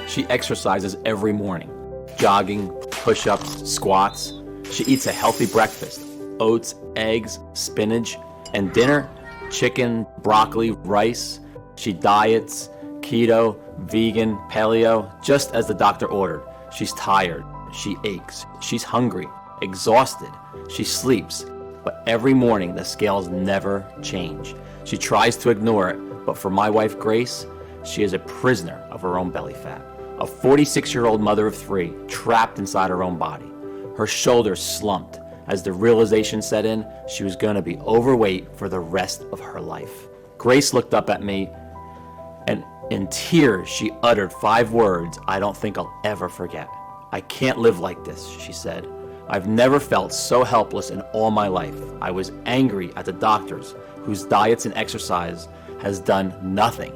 She exercises every morning, jogging, push-ups, squats. She eats a healthy breakfast, oats, eggs, spinach, and dinner, chicken, broccoli, rice. She diets, keto, vegan, paleo, just as the doctor ordered. She's tired, she aches, she's hungry, exhausted, she sleeps, but every morning the scales never change. She tries to ignore it, but for my wife Grace, she is a prisoner of her own belly fat. A 46-year-old mother of 3, trapped inside her own body. Her shoulders slumped as the realization set in she was going to be overweight for the rest of her life. Grace looked up at me, and in tears she uttered 5 words I don't think I'll ever forget. "I can't live like this," she said. "I've never felt so helpless in all my life. I was angry at the doctors, whose diets and exercise has done nothing.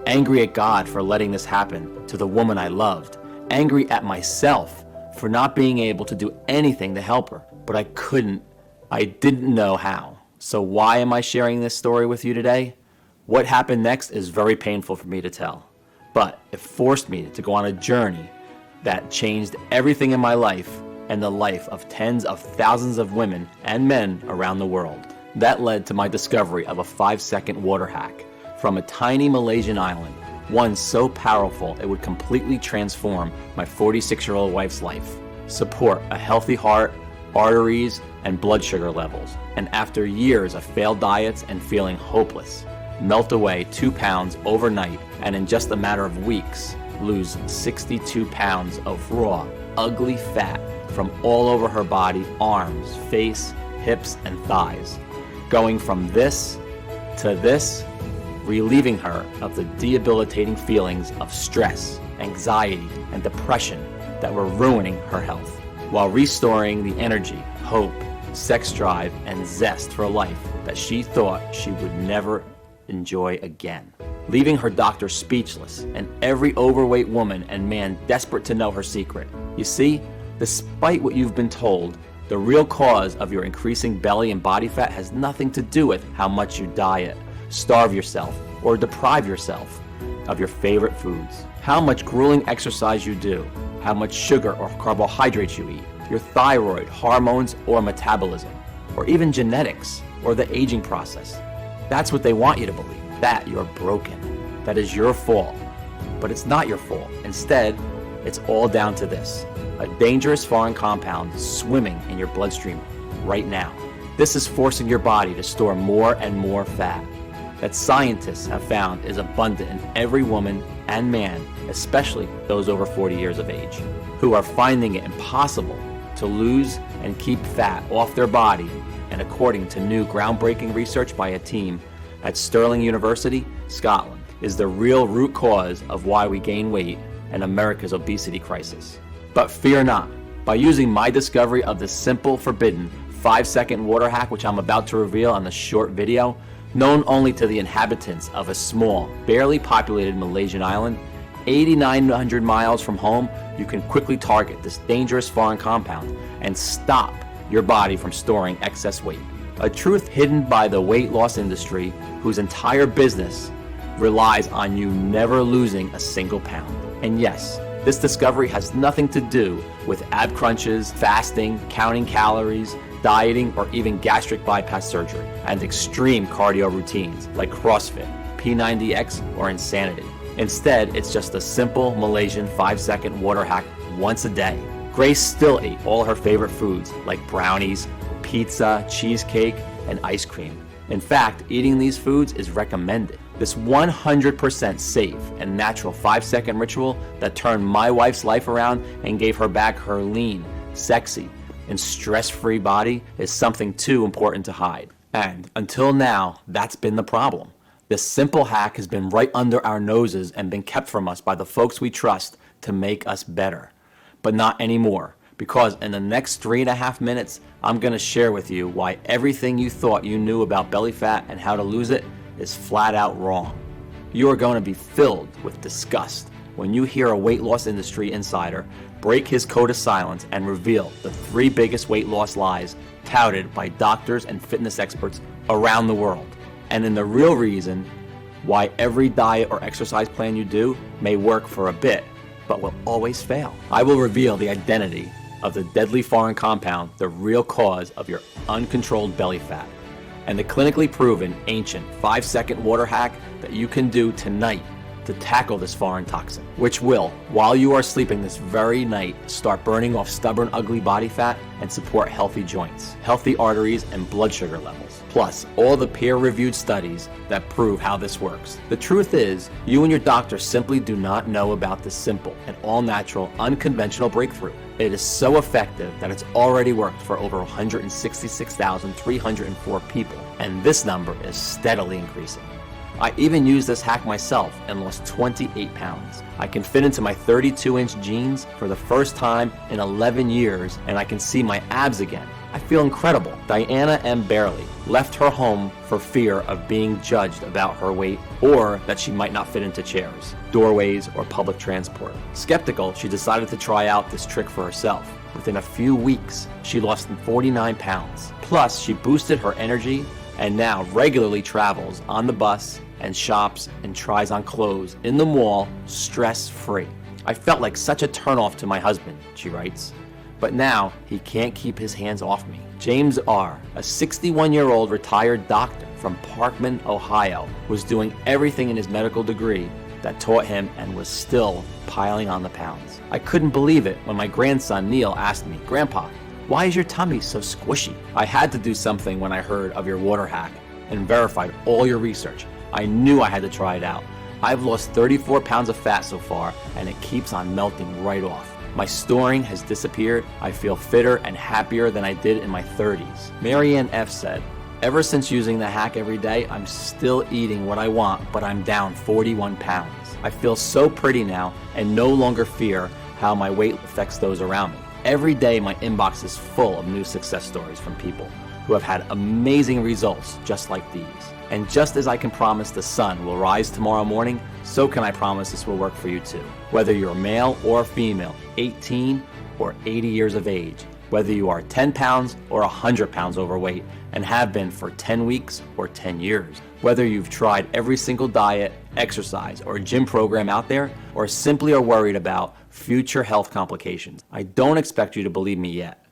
Angry at God for letting this happen to the woman I loved. Angry at myself for not being able to do anything to help her. But I didn't know how. So why am I sharing this story with you today? What happened next is very painful for me to tell, but it forced me to go on a journey that changed everything in my life and the life of tens of thousands of women and men around the world. That led to my discovery of a 5-second water hack from a tiny Malaysian island, one so powerful it would completely transform my 46-year-old wife's life, support a healthy heart, arteries, and blood sugar levels, and after years of failed diets and feeling hopeless, melt away 2 pounds overnight, and in just a matter of weeks, lose 62 pounds of raw, ugly fat from all over her body, arms, face, hips, and thighs. Going from this to this, relieving her of the debilitating feelings of stress, anxiety, and depression that were ruining her health, while restoring the energy, hope, sex drive, and zest for life that she thought she would never enjoy again. Leaving her doctor speechless and every overweight woman and man desperate to know her secret. You see, despite what you've been told, the real cause of your increasing belly and body fat has nothing to do with how much you diet, starve yourself, or deprive yourself of your favorite foods, how much grueling exercise you do, how much sugar or carbohydrates you eat, your thyroid, hormones, or metabolism, or even genetics, or the aging process. That's what they want you to believe, that you're broken, that is your fault. But it's not your fault. Instead, it's all down to this: a dangerous foreign compound swimming in your bloodstream right now. This is forcing your body to store more and more fat that scientists have found is abundant in every woman and man, especially those over 40 years of age, who are finding it impossible to lose and keep fat off their body. And according to new groundbreaking research by a team at Stirling University, Scotland, is the real root cause of why we gain weight and America's obesity crisis. But fear not. By using my discovery of the simple, forbidden 5-second water hack, which I'm about to reveal on this short video, known only to the inhabitants of a small, barely populated Malaysian island, 8,900 miles from home, you can quickly target this dangerous foreign compound and stop your body from storing excess weight. A truth hidden by the weight loss industry, whose entire business relies on you never losing a single pound. And yes, this discovery has nothing to do with ab crunches, fasting, counting calories, dieting, or even gastric bypass surgery, and extreme cardio routines like CrossFit, P90X, or insanity. Instead, it's just a simple Malaysian 5-second water hack once a day. Grace still ate all her favorite foods like brownies, pizza, cheesecake, and ice cream. In fact, eating these foods is recommended. This 100% safe and natural 5-second ritual that turned my wife's life around and gave her back her lean, sexy, and stress-free body is something too important to hide. And until now, that's been the problem. This simple hack has been right under our noses and been kept from us by the folks we trust to make us better. But not anymore, because in the next 3.5 minutes, I'm going to share with you why everything you thought you knew about belly fat and how to lose it is flat out wrong. You are going to be filled with disgust when you hear a weight loss industry insider break his code of silence and reveal the 3 biggest weight loss lies touted by doctors and fitness experts around the world. And in the real reason why every diet or exercise plan you do may work for a bit, but will always fail. I will reveal the identity of the deadly foreign compound, the real cause of your uncontrolled belly fat, and the clinically proven ancient 5-second water hack that you can do tonight to tackle this foreign toxin, which will, while you are sleeping this very night, start burning off stubborn, ugly body fat and support healthy joints, healthy arteries, and blood sugar levels. Plus, all the peer-reviewed studies that prove how this works. The truth is, you and your doctor simply do not know about this simple and all-natural, unconventional breakthrough. It is so effective that it's already worked for over 166,304 people, and this number is steadily increasing. I even used this hack myself and lost 28 pounds. I can fit into my 32-inch jeans for the first time in 11 years, and I can see my abs again. I feel incredible. Diana M. Barely left her home for fear of being judged about her weight or that she might not fit into chairs, doorways, or public transport. Skeptical, she decided to try out this trick for herself. Within a few weeks, she lost 49 pounds. Plus, she boosted her energy and now regularly travels on the bus and shops and tries on clothes in the mall stress-free. I felt like such a turnoff to my husband, she writes, but now he can't keep his hands off me. James R., a 61-year-old retired doctor from Parkman, Ohio, was doing everything in his medical degree that taught him and was still piling on the pounds. I couldn't believe it when my grandson Neil asked me, "Grandpa, why is your tummy so squishy?" I had to do something when I heard of your water hack and verified all your research. I knew I had to try it out. I've lost 34 pounds of fat so far, and it keeps on melting right off. My storing has disappeared. I feel fitter and happier than I did in my 30s. Marianne F. said, "Ever since using the hack every day, I'm still eating what I want, but I'm down 41 pounds. I feel so pretty now and no longer fear how my weight affects those around me. Every day my inbox is full of new success stories from people who have had amazing results just like these. And just as I can promise the sun will rise tomorrow morning, so can I promise this will work for you too. Whether you're male or female, 18 or 80 years of age, whether you are 10 pounds or 100 pounds overweight and have been for 10 weeks or 10 years, whether you've tried every single diet, exercise, or gym program out there, or simply are worried about future health complications. I don't expect you to believe me yet.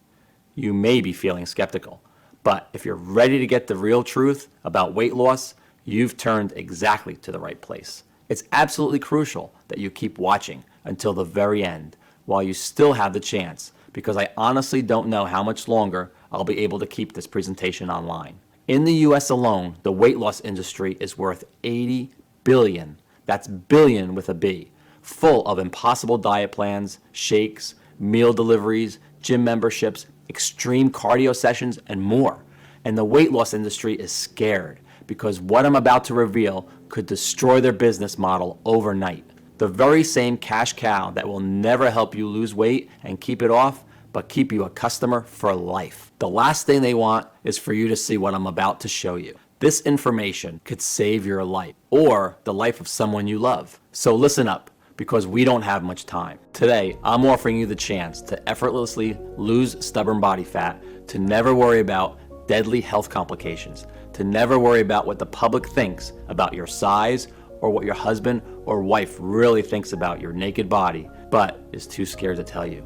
You may be feeling skeptical. But if you're ready to get the real truth about weight loss, you've turned exactly to the right place. It's absolutely crucial that you keep watching until the very end while you still have the chance, because I honestly don't know how much longer I'll be able to keep this presentation online. In the US alone, the weight loss industry is worth $80 billion. That's billion with a B, full of impossible diet plans, shakes, meal deliveries, gym memberships, extreme cardio sessions, and more. And the weight loss industry is scared because what I'm about to reveal could destroy their business model overnight. The very same cash cow that will never help you lose weight and keep it off, but keep you a customer for life. The last thing they want is for you to see what I'm about to show you. This information could save your life or the life of someone you love. So listen up, because we don't have much time. Today, I'm offering you the chance to effortlessly lose stubborn body fat, to never worry about deadly health complications, to never worry about what the public thinks about your size or what your husband or wife really thinks about your naked body, but is too scared to tell you,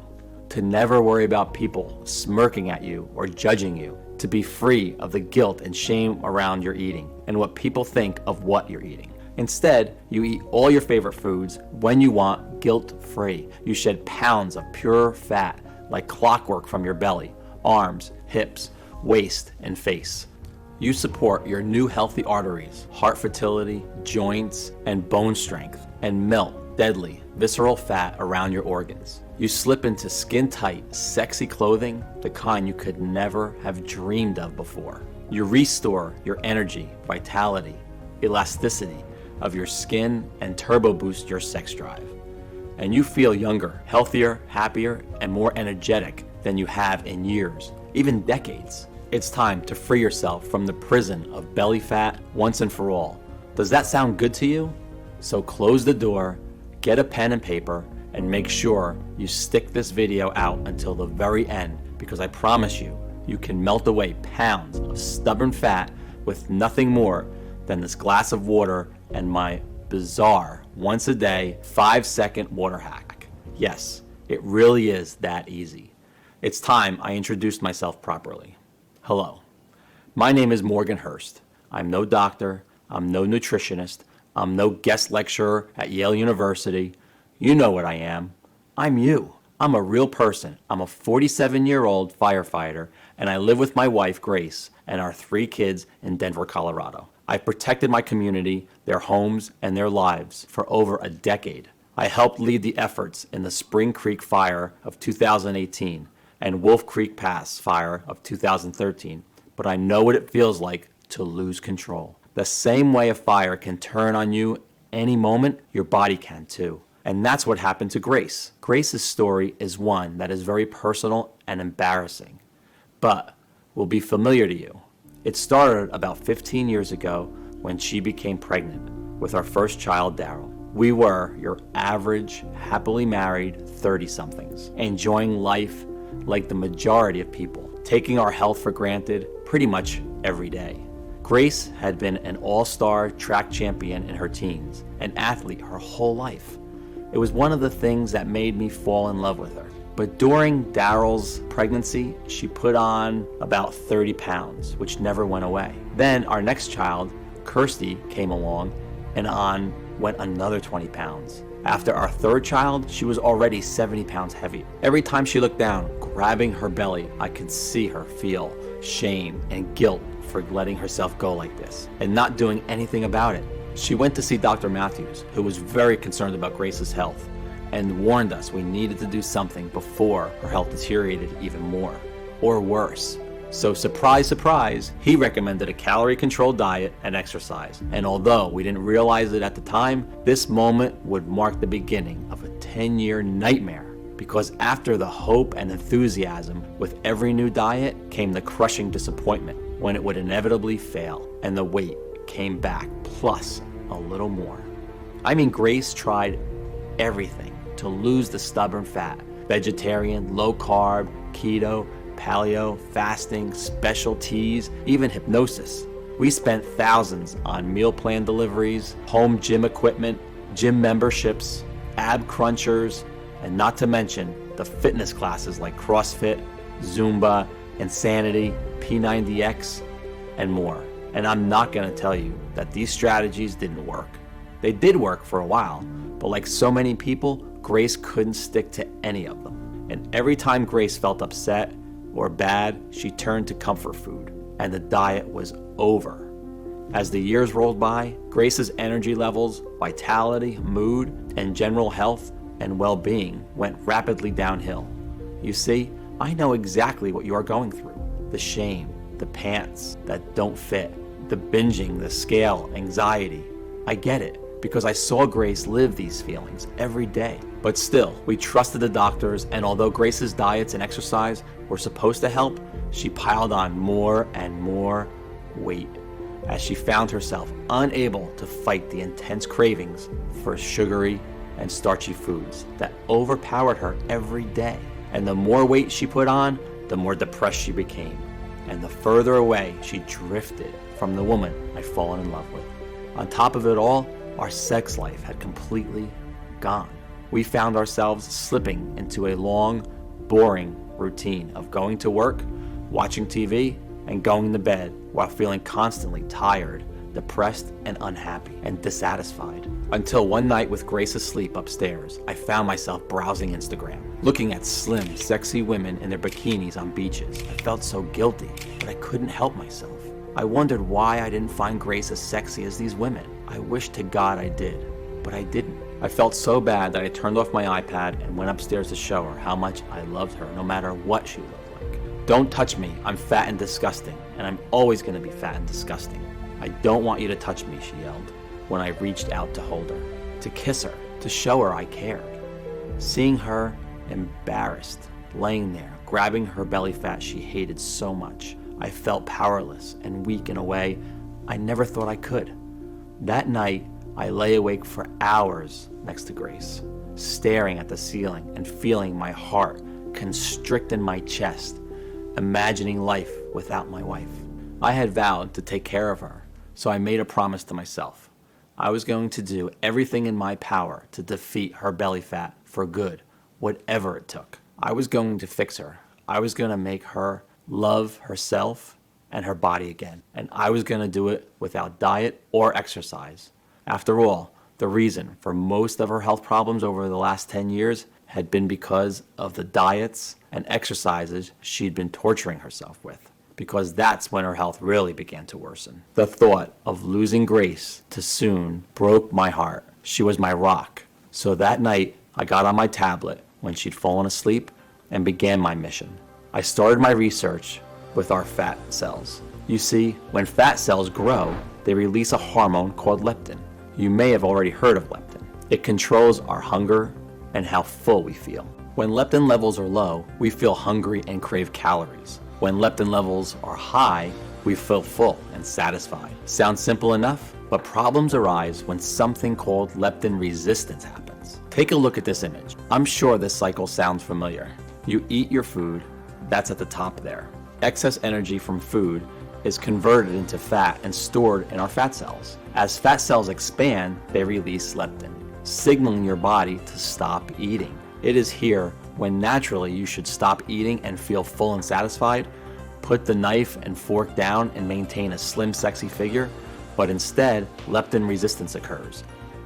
to never worry about people smirking at you or judging you, to be free of the guilt and shame around your eating and what people think of what you're eating. Instead, you eat all your favorite foods when you want, guilt-free. You shed pounds of pure fat like clockwork from your belly, arms, hips, waist, and face. You support your new healthy arteries, heart fertility, joints, and bone strength, and melt deadly, visceral fat around your organs. You slip into skin-tight, sexy clothing, the kind you could never have dreamed of before. You restore your energy, vitality, elasticity of your skin, and turbo boost your sex drive. And you feel younger, healthier, happier, and more energetic than you have in years, even decades. It's time to free yourself from the prison of belly fat once and for all. Does that sound good to you? So close the door, get a pen and paper, and make sure you stick this video out until the very end, because I promise you, you can melt away pounds of stubborn fat with nothing more than this glass of water and my bizarre once a day 5-second water hack. Yes, it really is that easy. It's time I introduced myself properly. Hello, my name is Morgan Hurst. I'm no doctor, I'm no nutritionist, I'm no guest lecturer at Yale University. You know what I am. I'm you. I'm a real person. I'm a 47-year-old firefighter, and I live with my wife, Grace, and our 3 kids in Denver, Colorado. I've protected my community, their homes, and their lives for over a decade. I helped lead the efforts in the Spring Creek Fire of 2018 and Wolf Creek Pass Fire of 2013, but I know what it feels like to lose control. The same way a fire can turn on you any moment, your body can too. And that's what happened to Grace. Grace's story is one that is very personal and embarrassing, but will be familiar to you. It started about 15 years ago when she became pregnant with our first child, Daryl. We were your average, happily married 30-somethings, enjoying life like the majority of people, taking our health for granted pretty much every day. Grace had been an all-star track champion in her teens, an athlete her whole life. It was one of the things that made me fall in love with her. But during Daryl's pregnancy, she put on about 30 pounds, which never went away. Then our next child, Kirsty, came along, and on went another 20 pounds. After our third child, she was already 70 pounds heavier. Every time she looked down, grabbing her belly, I could see her feel shame and guilt for letting herself go like this and not doing anything about it. She went to see Dr. Matthews, who was very concerned about Grace's health and warned us we needed to do something before her health deteriorated even more, or worse. So surprise, surprise, he recommended a calorie-controlled diet and exercise. And although we didn't realize it at the time, this moment would mark the beginning of a 10-year nightmare. Because after the hope and enthusiasm with every new diet came the crushing disappointment when it would inevitably fail and the weight came back plus a little more. I mean, Grace tried everything to lose the stubborn fat. Vegetarian, low carb, keto, paleo, fasting, special teas, even hypnosis. We spent thousands on meal plan deliveries, home gym equipment, gym memberships, ab crunchers, and not to mention the fitness classes like CrossFit, Zumba, Insanity, P90X, and more. And I'm not going to tell you that these strategies didn't work. They did work for a while, but like so many people, Grace couldn't stick to any of them. And every time Grace felt upset or bad, she turned to comfort food, and the diet was over. As the years rolled by, Grace's energy levels, vitality, mood, and general health and well-being went rapidly downhill. You see, I know exactly what you are going through. The shame, the pants that don't fit, the binging, the scale, anxiety. I get it, because I saw Grace live these feelings every day. But still, we trusted the doctors, and although Grace's diets and exercise were supposed to help, she piled on more and more weight as she found herself unable to fight the intense cravings for sugary and starchy foods that overpowered her every day. And the more weight she put on, the more depressed she became, and the further away she drifted from the woman I'd fallen in love with. On top of it all, our sex life had completely gone. We found ourselves slipping into a long, boring routine of going to work, watching TV, and going to bed while feeling constantly tired, depressed, and unhappy, and dissatisfied. Until one night with Grace asleep upstairs, I found myself browsing Instagram, looking at slim, sexy women in their bikinis on beaches. I felt so guilty, but I couldn't help myself. I wondered why I didn't find Grace as sexy as these women. I wished to God I did, but I didn't. I felt so bad that I turned off my iPad and went upstairs to show her how much I loved her no matter what she looked like. Don't touch me, I'm fat and disgusting, and I'm always gonna be fat and disgusting. I don't want you to touch me, she yelled when I reached out to hold her, to kiss her, to show her I cared. Seeing her embarrassed, laying there, grabbing her belly fat she hated so much, I felt powerless and weak in a way I never thought I could. That night, I lay awake for hours next to Grace, staring at the ceiling and feeling my heart constrict in my chest, imagining life without my wife. I had vowed to take care of her, so I made a promise to myself. I was going to do everything in my power to defeat her belly fat for good, whatever it took. I was going to fix her. I was going to make her love herself and her body again. And I was going to do it without diet or exercise. After all, the reason for most of her health problems over the last 10 years had been because of the diets and exercises she'd been torturing herself with. Because that's when her health really began to worsen. The thought of losing Grace too soon broke my heart. She was my rock. So that night, I got on my tablet when she'd fallen asleep and began my mission. I started my research with our fat cells. You see, when fat cells grow, they release a hormone called leptin. You may have already heard of leptin. It controls our hunger and how full we feel. When leptin levels are low, we feel hungry and crave calories. When leptin levels are high, we feel full and satisfied. Sounds simple enough, but problems arise when something called leptin resistance happens. Take a look at this image. I'm sure this cycle sounds familiar. You eat your food, that's at the top there. Excess energy from food is converted into fat and stored in our fat cells. As fat cells expand, they release leptin, signaling your body to stop eating. It is here when naturally you should stop eating and feel full and satisfied, put the knife and fork down and maintain a slim, sexy figure, but instead, leptin resistance occurs.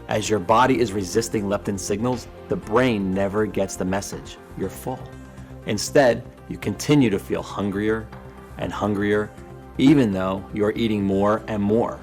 As your body is resisting leptin signals, the brain never gets the message, you're full. Instead, you continue to feel hungrier and hungrier, even though you're eating more and more,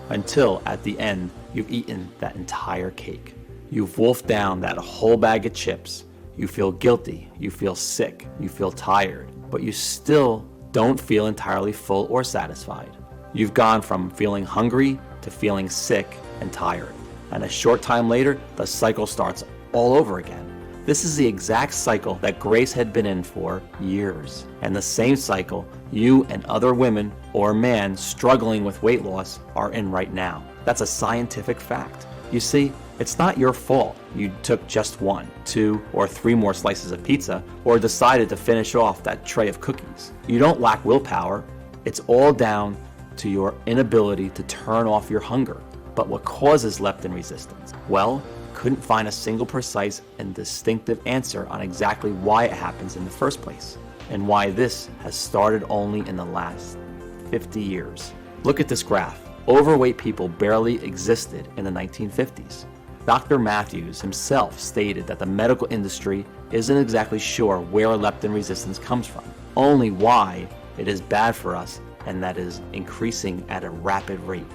until at the end, you've eaten that entire cake. You've wolfed down that whole bag of chips. You feel guilty, you feel sick, you feel tired, but you still don't feel entirely full or satisfied. You've gone from feeling hungry to feeling sick and tired. And a short time later, the cycle starts all over again. This is the exact cycle that Grace had been in for years. And the same cycle you and other women or men struggling with weight loss are in right now. That's a scientific fact. You see, it's not your fault you took just 1, 2, or 3 more slices of pizza or decided to finish off that tray of cookies. You don't lack willpower. It's all down to your inability to turn off your hunger. But what causes leptin resistance? Well, couldn't find a single precise and distinctive answer on exactly why it happens in the first place, and why this has started only in the last 50 years. Look at this graph. Overweight people barely existed in the 1950s. Dr. Matthews himself stated that the medical industry isn't exactly sure where leptin resistance comes from, only why it is bad for us and that is increasing at a rapid rate.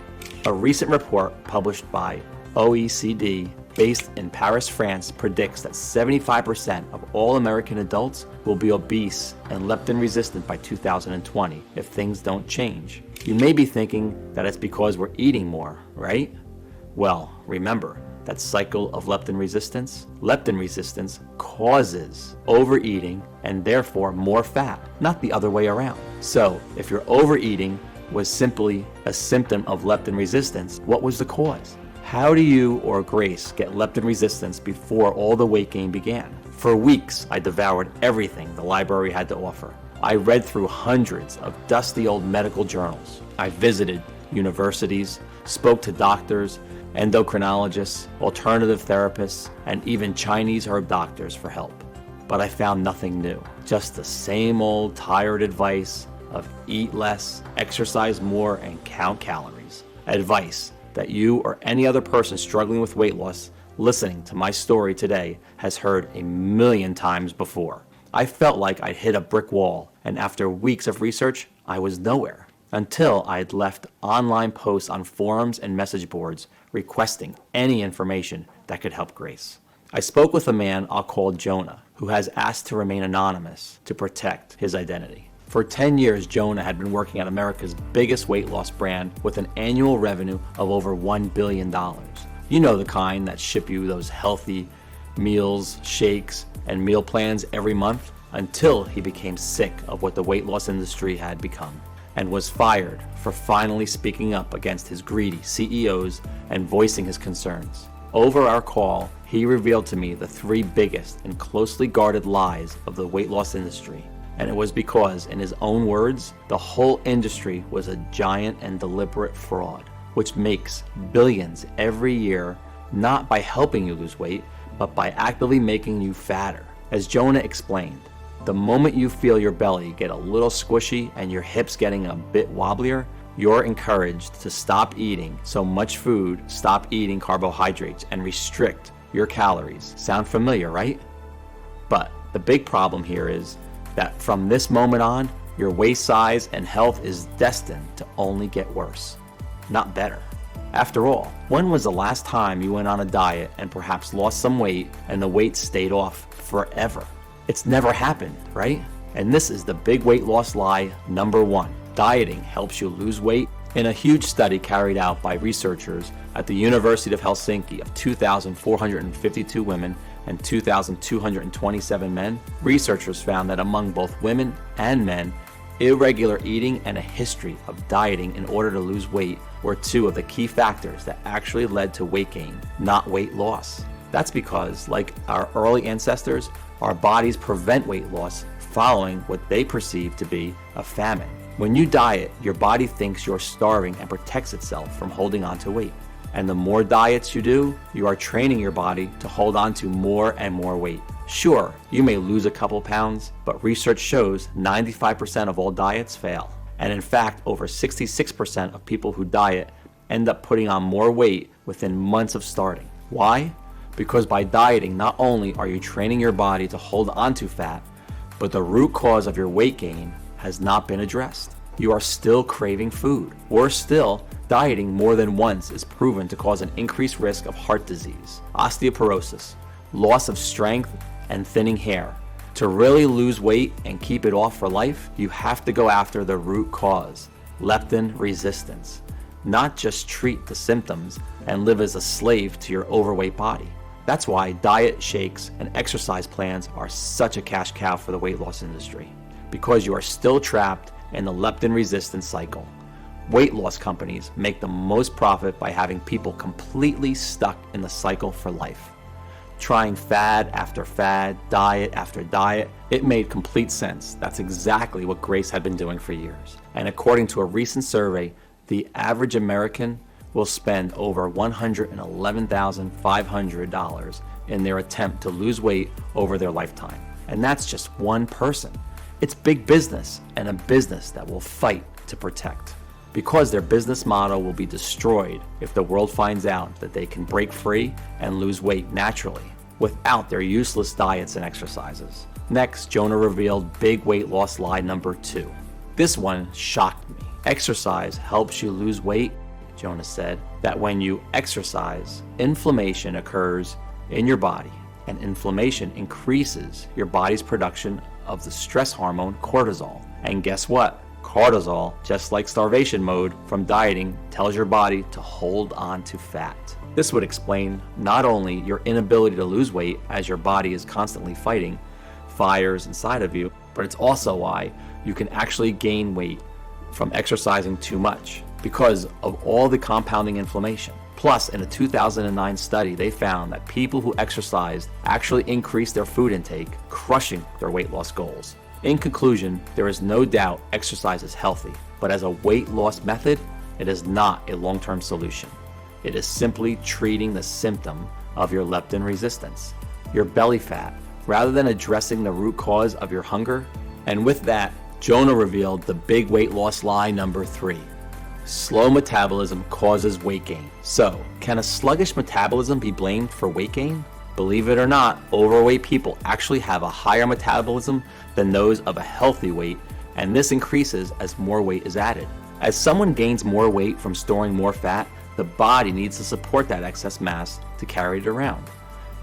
A recent report published by OECD based in Paris, France, predicts that 75% of all American adults will be obese and leptin resistant by 2020 if things don't change. You may be thinking that it's because we're eating more, right? Well, remember that cycle of leptin resistance? Leptin resistance causes overeating and therefore more fat, not the other way around. So if your overeating was simply a symptom of leptin resistance, what was the cause? How do you or Grace get leptin resistance before all the weight gain began? For weeks, I devoured everything the library had to offer. I read through hundreds of dusty old medical journals. I visited universities, spoke to doctors, endocrinologists, alternative therapists, and even Chinese herb doctors for help. But I found nothing new. Just the same old tired advice of eat less, exercise more, and count calories. Advice that you or any other person struggling with weight loss listening to my story today has heard a million times before. I felt like I'd hit a brick wall, and after weeks of research, I was nowhere. Until I had left online posts on forums and message boards requesting any information that could help Grace. I spoke with a man I'll call Jonah, who has asked to remain anonymous to protect his identity. For 10 years, Jonah had been working at America's biggest weight loss brand with an annual revenue of over $1 billion. You know, the kind that ship you those healthy meals, shakes, and meal plans every month, until he became sick of what the weight loss industry had become and was fired for finally speaking up against his greedy CEOs and voicing his concerns. Over our call, he revealed to me the 3 biggest and closely guarded lies of the weight loss industry. And it was because, in his own words, the whole industry was a giant and deliberate fraud, which makes billions every year, not by helping you lose weight, but by actively making you fatter. As Jonah explained, the moment you feel your belly get a little squishy and your hips getting a bit wobblier, you're encouraged to stop eating so much food, stop eating carbohydrates, and restrict your calories. Sound familiar, right? But the big problem here is that from this moment on, your waist size and health is destined to only get worse, not better. After all, when was the last time you went on a diet and perhaps lost some weight and the weight stayed off forever? It's never happened, right? And this is the big weight loss lie number 1. Dieting helps you lose weight. In a huge study carried out by researchers at the University of Helsinki of 2,452 women and 2,227 men, researchers found that among both women and men, irregular eating and a history of dieting in order to lose weight were 2 of the key factors that actually led to weight gain, not weight loss. That's because, like our early ancestors, our bodies prevent weight loss following what they perceive to be a famine. When you diet, your body thinks you're starving and protects itself from holding on to weight. And the more diets you do, you are training your body to hold on to more and more weight. Sure, you may lose a couple pounds, but research shows 95% of all diets fail. And in fact, over 66% of people who diet end up putting on more weight within months of starting. Why? Because by dieting, not only are you training your body to hold on to fat, but the root cause of your weight gain has not been addressed. You are still craving food. Worse still, dieting more than once is proven to cause an increased risk of heart disease, osteoporosis, loss of strength, and thinning hair. To really lose weight and keep it off for life, you have to go after the root cause, leptin resistance, not just treat the symptoms and live as a slave to your overweight body. That's why diet shakes and exercise plans are such a cash cow for the weight loss industry, because you are still trapped in the leptin resistance cycle. Weight loss companies make the most profit by having people completely stuck in the cycle for life. Trying fad after fad, diet after diet, it made complete sense. That's exactly what Grace had been doing for years. And according to a recent survey, the average American will spend over $111,500 in their attempt to lose weight over their lifetime. And that's just one person. It's big business, and a business that will fight to protect. Because their business model will be destroyed if the world finds out that they can break free and lose weight naturally without their useless diets and exercises. Next, Jonah revealed big weight loss lie number 2. This one shocked me. Exercise helps you lose weight. Jonah said that when you exercise, inflammation occurs in your body, and inflammation increases your body's production of the stress hormone cortisol. And guess what? Cortisol, just like starvation mode from dieting, tells your body to hold on to fat. This would explain not only your inability to lose weight as your body is constantly fighting fires inside of you, but it's also why you can actually gain weight from exercising too much because of all the compounding inflammation. Plus, in a 2009 study, they found that people who exercised actually increased their food intake, crushing their weight loss goals. In conclusion, there is no doubt exercise is healthy, but as a weight loss method, it is not a long-term solution. It is simply treating the symptom of your leptin resistance, your belly fat, rather than addressing the root cause of your hunger. And with that, Jonah revealed the big weight loss lie number 3. Slow metabolism causes weight gain. So, can a sluggish metabolism be blamed for weight gain? Believe it or not, overweight people actually have a higher metabolism than those of a healthy weight, and this increases as more weight is added. As someone gains more weight from storing more fat, the body needs to support that excess mass to carry it around.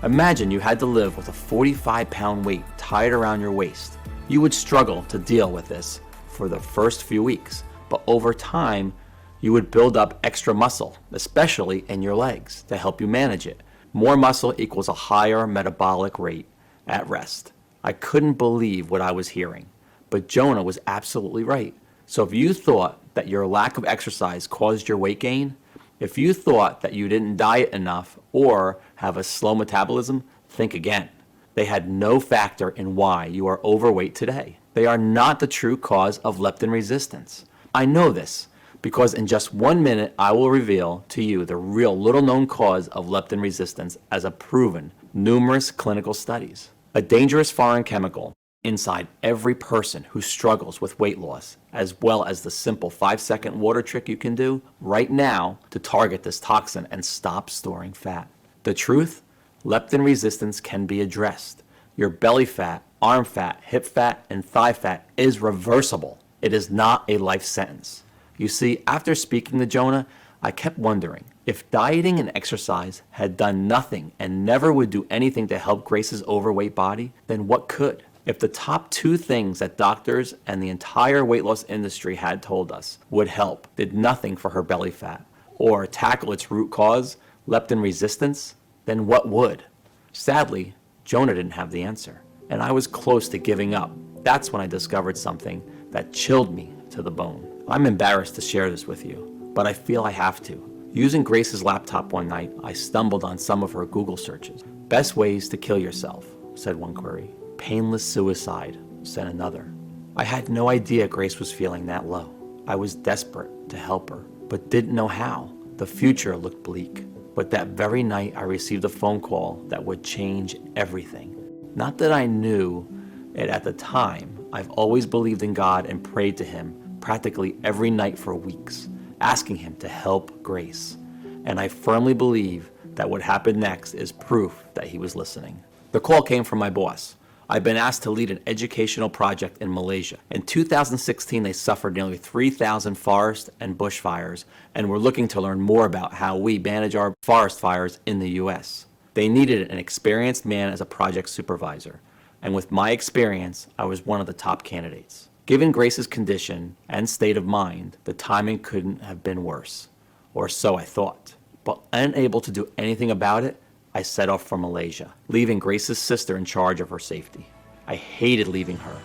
Imagine you had to live with a 45-pound weight tied around your waist. You would struggle to deal with this for the first few weeks, but over time, you would build up extra muscle, especially in your legs, to help you manage it. More muscle equals a higher metabolic rate at rest. I couldn't believe what I was hearing, but Jonah was absolutely right. So if you thought that your lack of exercise caused your weight gain, if you thought that you didn't diet enough or have a slow metabolism, think again. They had no factor in why you are overweight today. They are not the true cause of leptin resistance. I know this because in just 1 minute, I will reveal to you the real little-known cause of leptin resistance as a proven numerous clinical studies. A dangerous foreign chemical inside every person who struggles with weight loss, as well as the simple 5-second water trick you can do right now to target this toxin and stop storing fat. The truth? Leptin resistance can be addressed. Your belly fat, arm fat, hip fat, and thigh fat is reversible. It is not a life sentence. You see, after speaking to Jonah, I kept wondering, if dieting and exercise had done nothing and never would do anything to help Grace's overweight body, then what could? If the top 2 things that doctors and the entire weight loss industry had told us would help did nothing for her belly fat or tackle its root cause, leptin resistance, then what would? Sadly, Jonah didn't have the answer, and I was close to giving up. That's when I discovered something that chilled me to the bone. I'm embarrassed to share this with you, but I feel I have to. Using Grace's laptop one night, I stumbled on some of her Google searches. Best ways to kill yourself, said one query. Painless suicide, said another. I had no idea Grace was feeling that low. I was desperate to help her, but didn't know how. The future looked bleak. But that very night, I received a phone call that would change everything. Not that I knew it at the time. I've always believed in God and prayed to Him practically every night for weeks, asking Him to help Grace. And I firmly believe that what happened next is proof that He was listening. The call came from my boss. I've been asked to lead an educational project in Malaysia. In 2016, they suffered nearly 3,000 forest and bushfires and were looking to learn more about how we manage our forest fires in the U.S. They needed an experienced man as a project supervisor, and with my experience, I was one of the top candidates. Given Grace's condition and state of mind, the timing couldn't have been worse, or so I thought. But unable to do anything about it, I set off for Malaysia, leaving Grace's sister in charge of her safety. I hated leaving her,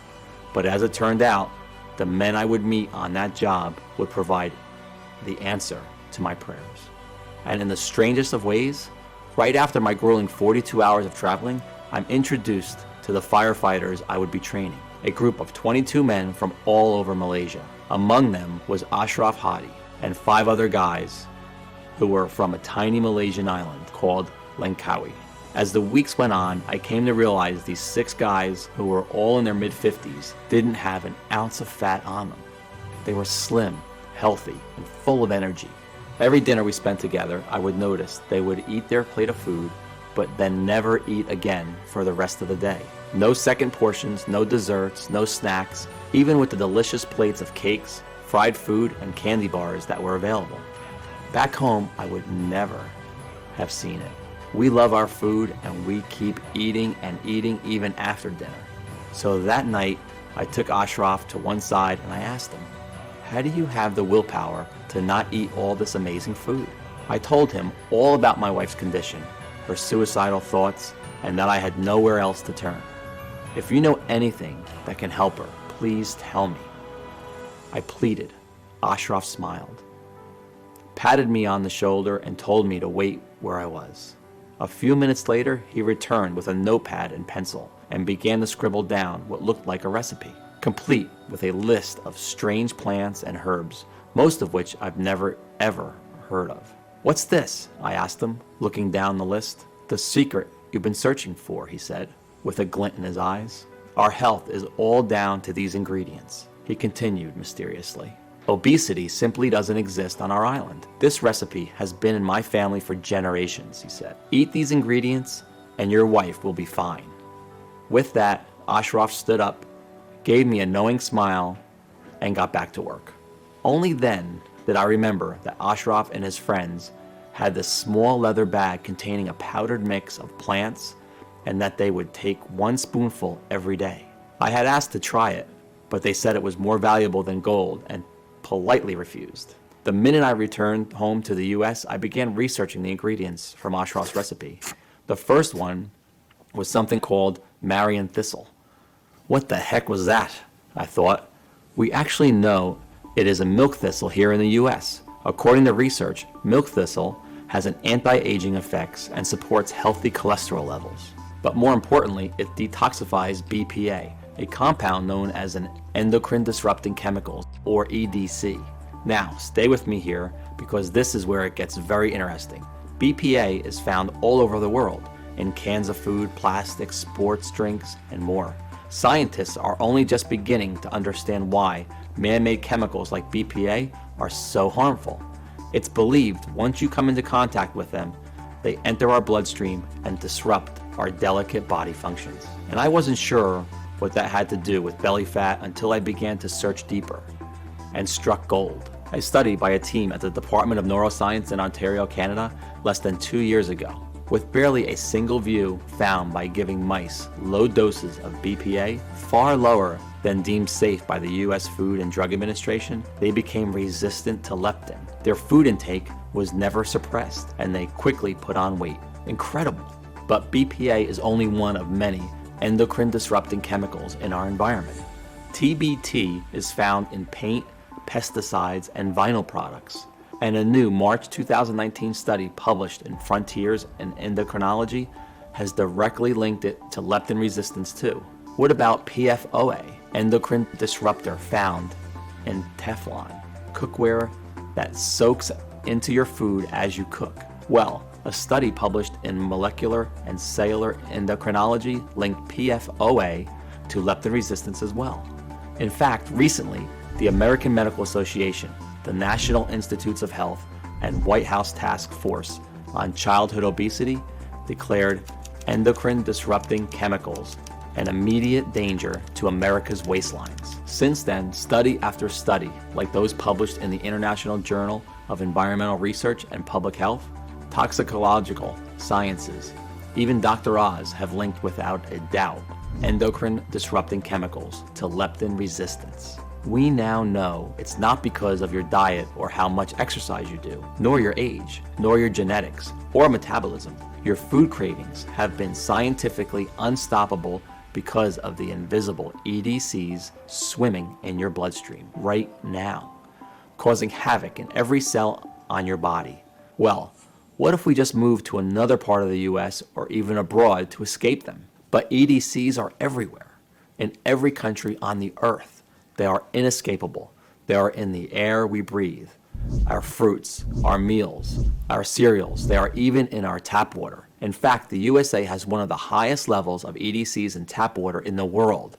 but as it turned out, the men I would meet on that job would provide the answer to my prayers. And in the strangest of ways, right after my grueling 42 hours of traveling, I'm introduced to the firefighters I would be training, a group of 22 men from all over Malaysia. Among them was Ashraf Hadi and 5 other guys who were from a tiny Malaysian island called Langkawi. As the weeks went on, I came to realize these 6 guys, who were all in their mid-50s, didn't have an ounce of fat on them. They were slim, healthy, and full of energy. Every dinner we spent together, I would notice they would eat their plate of food, but then never eat again for the rest of the day. No second portions, no desserts, no snacks, even with the delicious plates of cakes, fried food, and candy bars that were available. Back home, I would never have seen it. We love our food and we keep eating and eating even after dinner. So that night, I took Ashraf to one side and I asked him, how do you have the willpower to not eat all this amazing food? I told him all about my wife's condition, her suicidal thoughts, and that I had nowhere else to turn. If you know anything that can help her, please tell me. I pleaded. Ashraf smiled, patted me on the shoulder, and told me to wait where I was. A few minutes later, he returned with a notepad and pencil and began to scribble down what looked like a recipe, complete with a list of strange plants and herbs, most of which I've never ever heard of. What's this? I asked him, looking down the list. The secret you've been searching for, he said, with a glint in his eyes. Our health is all down to these ingredients, he continued mysteriously. Obesity simply doesn't exist on our island. This recipe has been in my family for generations, he said. Eat these ingredients and your wife will be fine. With that, Ashraf stood up, gave me a knowing smile, and got back to work. Only then did I remember that Ashraf and his friends had this small leather bag containing a powdered mix of plants and that they would take 1 spoonful every day. I had asked to try it, but they said it was more valuable than gold and politely refused. The minute I returned home to the US, I began researching the ingredients from Ashraf's recipe. The first one was something called Marian thistle. What the heck was that? I thought. We actually know it is a milk thistle here in the US. According to research, milk thistle has an anti-aging effects and supports healthy cholesterol levels. But more importantly, it detoxifies BPA, a compound known as an endocrine disrupting chemical, or EDC. Now, stay with me here because this is where it gets very interesting. BPA is found all over the world. in cans of food, plastics, sports drinks, and more. Scientists are only just beginning to understand why man-made chemicals like BPA are so harmful. It's believed once you come into contact with them, they enter our bloodstream and disrupt our delicate body functions. And I wasn't sure what that had to do with belly fat until I began to search deeper and struck gold. A study by a team at the Department of Neuroscience in Ontario, Canada, less than 2 years ago, with barely a single view found by giving mice low doses of BPA, far lower than deemed safe by the U.S. Food and Drug Administration, they became resistant to leptin. Their food intake was never suppressed, and they quickly put on weight. Incredible. But BPA is only one of many endocrine disrupting chemicals in our environment. TBT is found in paint, pesticides, and vinyl products. And a new March 2019 study published in Frontiers in Endocrinology has directly linked it to leptin resistance too. What about PFOA, endocrine disruptor found in Teflon, cookware that soaks into your food as you cook? Well, a study published in Molecular and Cellular Endocrinology linked PFOA to leptin resistance as well. In fact, recently, the American Medical Association, the National Institutes of Health, and White House Task Force on Childhood Obesity declared endocrine disrupting chemicals an immediate danger to America's waistlines. Since then, study after study, like those published in the International Journal of Environmental Research and Public Health, Toxicological Sciences, even Dr. Oz have linked without a doubt endocrine disrupting chemicals to leptin resistance. We now know it's not because of your diet or how much exercise you do, nor your age, nor your genetics, or metabolism. Your food cravings have been scientifically unstoppable because of the invisible EDCs swimming in your bloodstream right now, causing havoc in every cell on your body. Well, what if we just moved to another part of the US or even abroad to escape them? But EDCs are everywhere, in every country on the earth. They are inescapable. They are in the air we breathe, our fruits, our meals, our cereals. They are even in our tap water. In fact, the USA has one of the highest levels of EDCs in tap water in the world,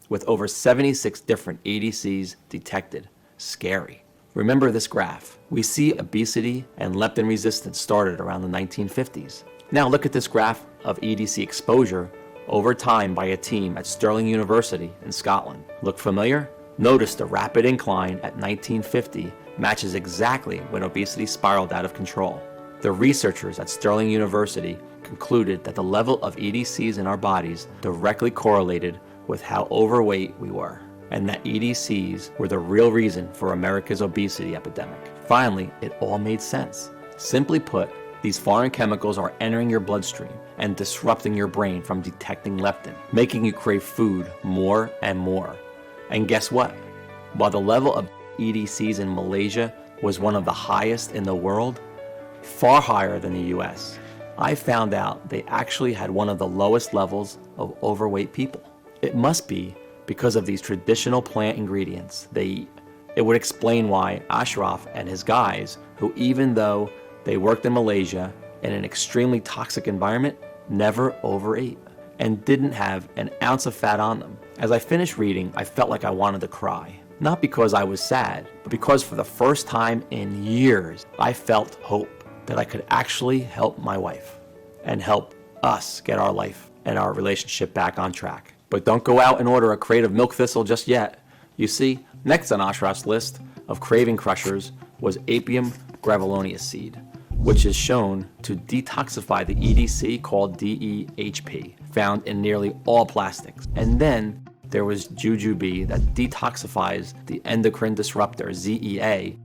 with over 76 different EDCs detected. Scary. Remember this graph. We see obesity and leptin resistance started around the 1950s. Now look at this graph of EDC exposure over time by a team at Stirling University in Scotland. Look familiar? Notice the rapid incline at 1950 matches exactly when obesity spiraled out of control. The researchers at Stirling University concluded that the level of EDCs in our bodies directly correlated with how overweight we were, and that EDCs were the real reason for America's obesity epidemic. Finally, it all made sense. Simply put, these foreign chemicals are entering your bloodstream and disrupting your brain from detecting leptin, making you crave food more and more. And guess what? While the level of EDCs in Malaysia was one of the highest in the world, far higher than the US, I found out they actually had one of the lowest levels of overweight people. It must be because of these traditional plant ingredients they eat. It would explain why Ashraf and his guys, who even though they worked in Malaysia in an extremely toxic environment, never overate and didn't have an ounce of fat on them. As I finished reading, I felt like I wanted to cry. Not because I was sad, but because for the first time in years, I felt hope that I could actually help my wife and help us get our life and our relationship back on track. But don't go out and order a crate of milk thistle just yet. You see, next on Ashraf's list of craving crushers was Apium graveolonius seed, which is shown to detoxify the EDC called DEHP, found in nearly all plastics. And then there was jujube that detoxifies the endocrine disruptor ZEA,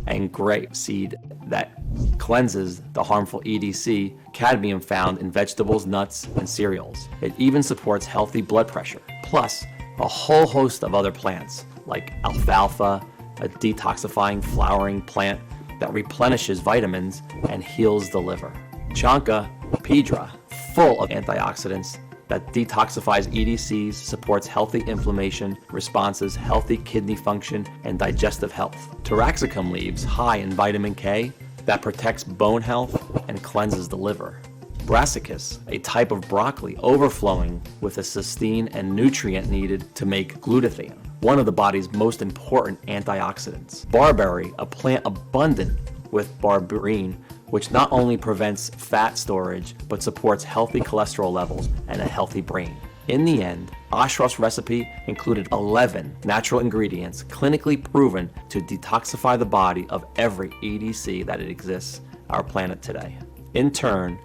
and grape seed that cleanses the harmful EDC, cadmium found in vegetables, nuts, and cereals. It even supports healthy blood pressure, plus a whole host of other plants like alfalfa, a detoxifying flowering plant that replenishes vitamins and heals the liver. Chanca pedra, full of antioxidants that detoxifies EDCs, supports healthy inflammation responses, healthy kidney function, and digestive health. Taraxacum leaves, high in vitamin K, that protects bone health and cleanses the liver. brassicas, a type of broccoli overflowing with the cysteine and nutrient needed to make glutathione, one of the body's most important antioxidants. Barberry, a plant abundant with berberine, which not only prevents fat storage, but supports healthy cholesterol levels and a healthy brain. In the end, Ashraf's recipe included 11 natural ingredients clinically proven to detoxify the body of every EDC that exists on our planet today. In turn,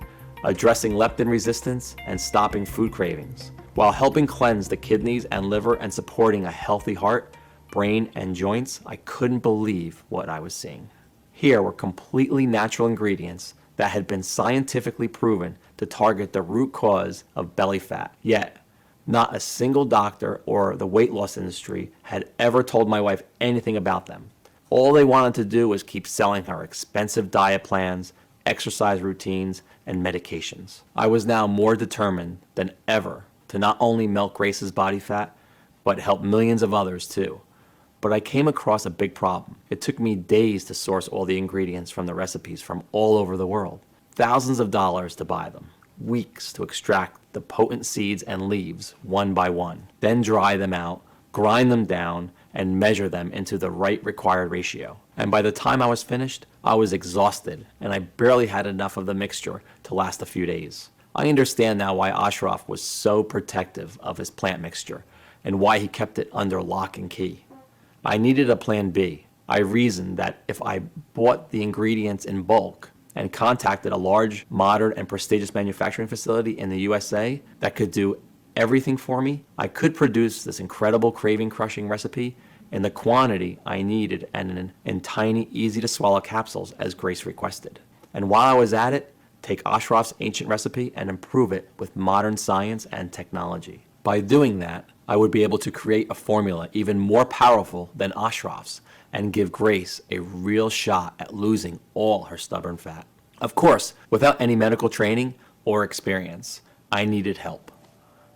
addressing leptin resistance and stopping food cravings, while helping cleanse the kidneys and liver and supporting a healthy heart, brain, and joints. I couldn't believe what I was seeing. Here were completely natural ingredients that had been scientifically proven to target the root cause of belly fat, yet not a single doctor or the weight loss industry had ever told my wife anything about them. All they wanted to do was keep selling her expensive diet plans, exercise routines, and medications. I was now more determined than ever to not only melt Grace's body fat, but help millions of others too. But I came across a big problem. It took me days to source all the ingredients from the recipes from all over the world. Thousands of dollars to buy them. Weeks to extract the potent seeds and leaves one by one. Then dry them out, grind them down, and measure them into the right required ratio. And by the time I was finished, I was exhausted, and I barely had enough of the mixture to last a few days. I understand now why Ashraf was so protective of his plant mixture, and why he kept it under lock and key. I needed a plan B. I reasoned that if I bought the ingredients in bulk and contacted a large, modern, and prestigious manufacturing facility in the USA that could do everything for me, I could produce this incredible craving-crushing recipe in the quantity I needed and in tiny, easy-to-swallow capsules as Grace requested. And while I was at it, take Ashraf's ancient recipe and improve it with modern science and technology. By doing that, I would be able to create a formula even more powerful than Ashraf's and give Grace a real shot at losing all her stubborn fat. Of course, without any medical training or experience, I needed help.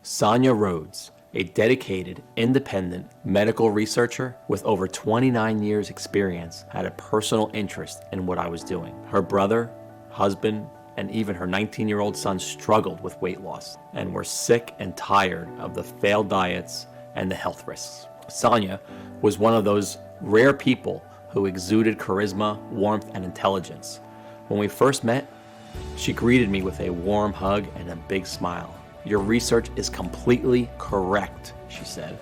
Sonia Rhodes, a dedicated, independent medical researcher with over 29 years experience, had a personal interest in what I was doing. Her brother, husband, and even her 19-year-old son struggled with weight loss and were sick and tired of the failed diets and the health risks. Sonia was one of those rare people who exuded charisma, warmth, and intelligence. When we first met, she greeted me with a warm hug and a big smile. "Your research is completely correct," she said.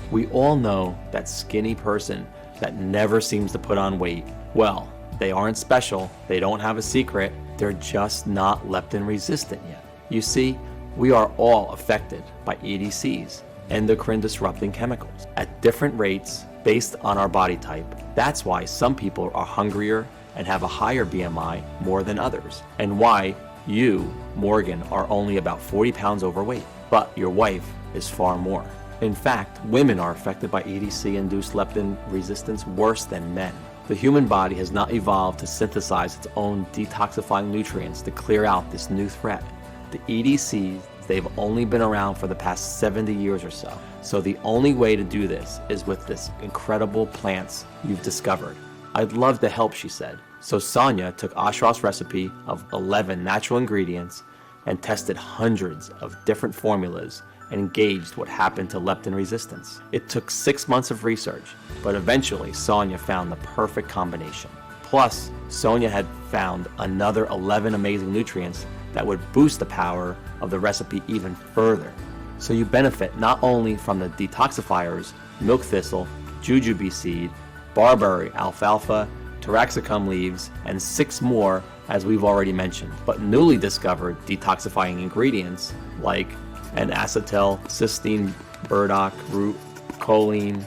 "We all know that skinny person that never seems to put on weight. Well, they aren't special, they don't have a secret, they're just not leptin resistant yet. You see, we are all affected by EDCs, endocrine disrupting chemicals, at different rates based on our body type. That's why some people are hungrier and have a higher BMI more than others, and why you, Morgan, are only about 40 pounds overweight, but your wife is far more. In fact, women are affected by EDC-induced leptin resistance worse than men. The human body has not evolved to synthesize its own detoxifying nutrients to clear out this new threat. The EDCs, they've only been around for the past 70 years or so. So the only way to do this is with this incredible plants you've discovered. I'd love to help," she said. So Sonia took Ashraf's recipe of 11 natural ingredients and tested hundreds of different formulas and gauged what happened to leptin resistance. It took 6 months of research, but eventually Sonia found the perfect combination. Plus, Sonia had found another 11 amazing nutrients that would boost the power of the recipe even further. So you benefit not only from the detoxifiers, milk thistle, jujube seed, barberry, alfalfa, taraxacum leaves, and 6 more as we've already mentioned, but newly discovered detoxifying ingredients like an acetyl cysteine burdock root, choline,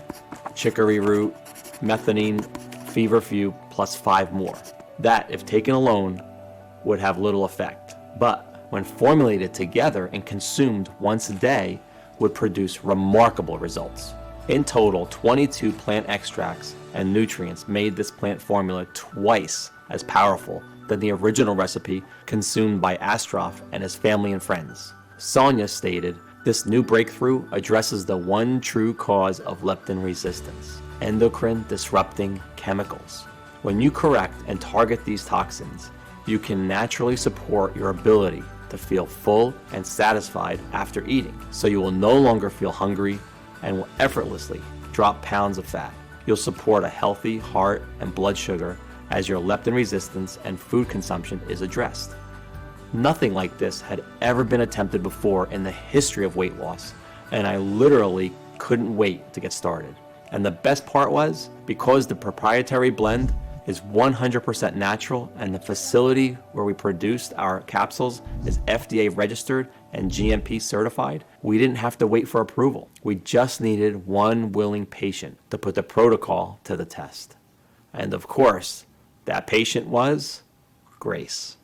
chicory root, methionine, feverfew, plus 5 more. That, if taken alone, would have little effect, but when formulated together and consumed once a day, would produce remarkable results. In total, 22 plant extracts and nutrients made this plant formula twice as powerful than the original recipe consumed by Ashraf and his family and friends. Sonia stated, "This new breakthrough addresses the one true cause of leptin resistance, endocrine disrupting chemicals. When you correct and target these toxins, you can naturally support your ability to feel full and satisfied after eating, so you will no longer feel hungry and will effortlessly drop pounds of fat. You'll support a healthy heart and blood sugar as your leptin resistance and food consumption is addressed. Nothing like this had ever been attempted before in the history of weight loss, and I literally couldn't wait to get started. And the best part was, because the proprietary blend is 100% natural and the facility where we produced our capsules is FDA registered and GMP certified, we didn't have to wait for approval. We just needed one willing patient to put the protocol to the test. And of course, that patient was Grace.